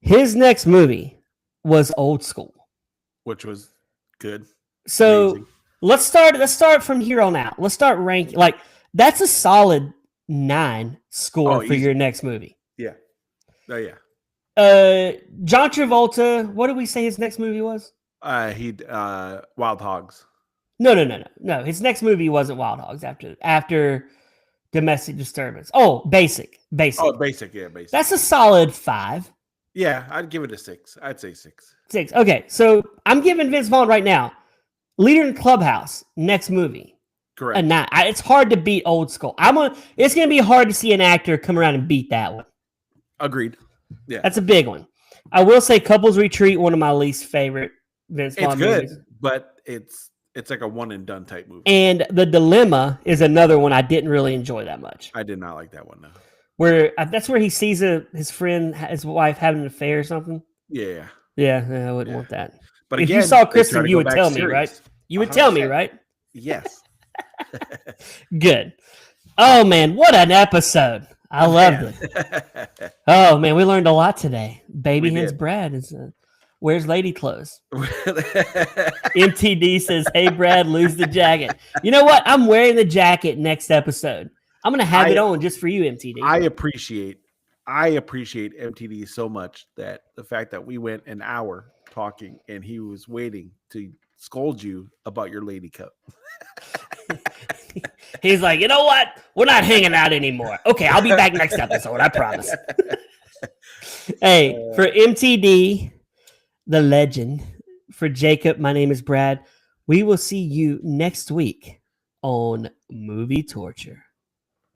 His next movie was Old School, which was good. So amazing. let's start from here on out. Let's start ranking. Like that's a solid 9 score for your next movie. Yeah. Oh yeah. John Travolta. What did we say his next movie was? Wild Hogs. No. His next movie wasn't Wild Hogs. After Domestic Disturbance. Oh, Basic. Oh, Basic. Yeah, Basic. That's a solid 5. Yeah, I'd give it a 6. I'd say 6. 6. Okay, so I'm giving Vince Vaughn right now. Leader in Clubhouse. Next movie. Correct. A 9. It's hard to beat Old School. It's going to be hard to see an actor come around and beat that one. Agreed. Yeah, that's a big one. I will say Couples Retreat, one of my least favorite Vince Vaughn movies. It's good, but it's like a one and done type movie. And The Dilemma is another one I didn't really enjoy that much. I did not like that one, no. Where that's where he sees his friend, his wife having an affair or something. Yeah. I wouldn't want that. But if again, you saw Kristen, you would tell me, right? You would 100%. Tell me, right? Yes. Good. Oh man, what an episode! I loved it. Oh man, we learned a lot today. Baby Hands Brad is wears lady clothes. MTD says, "Hey Brad, lose the jacket." You know what? I'm wearing the jacket next episode. I'm gonna have it on just for you, MTD. I appreciate MTD so much that the fact that we went an hour talking and he was waiting to scold you about your lady cup. He's like, you know what? We're not hanging out anymore. Okay, I'll be back next episode. I promise. Hey, for MTD, the legend, for Jacob, my name is Brad. We will see you next week on Movie Torture.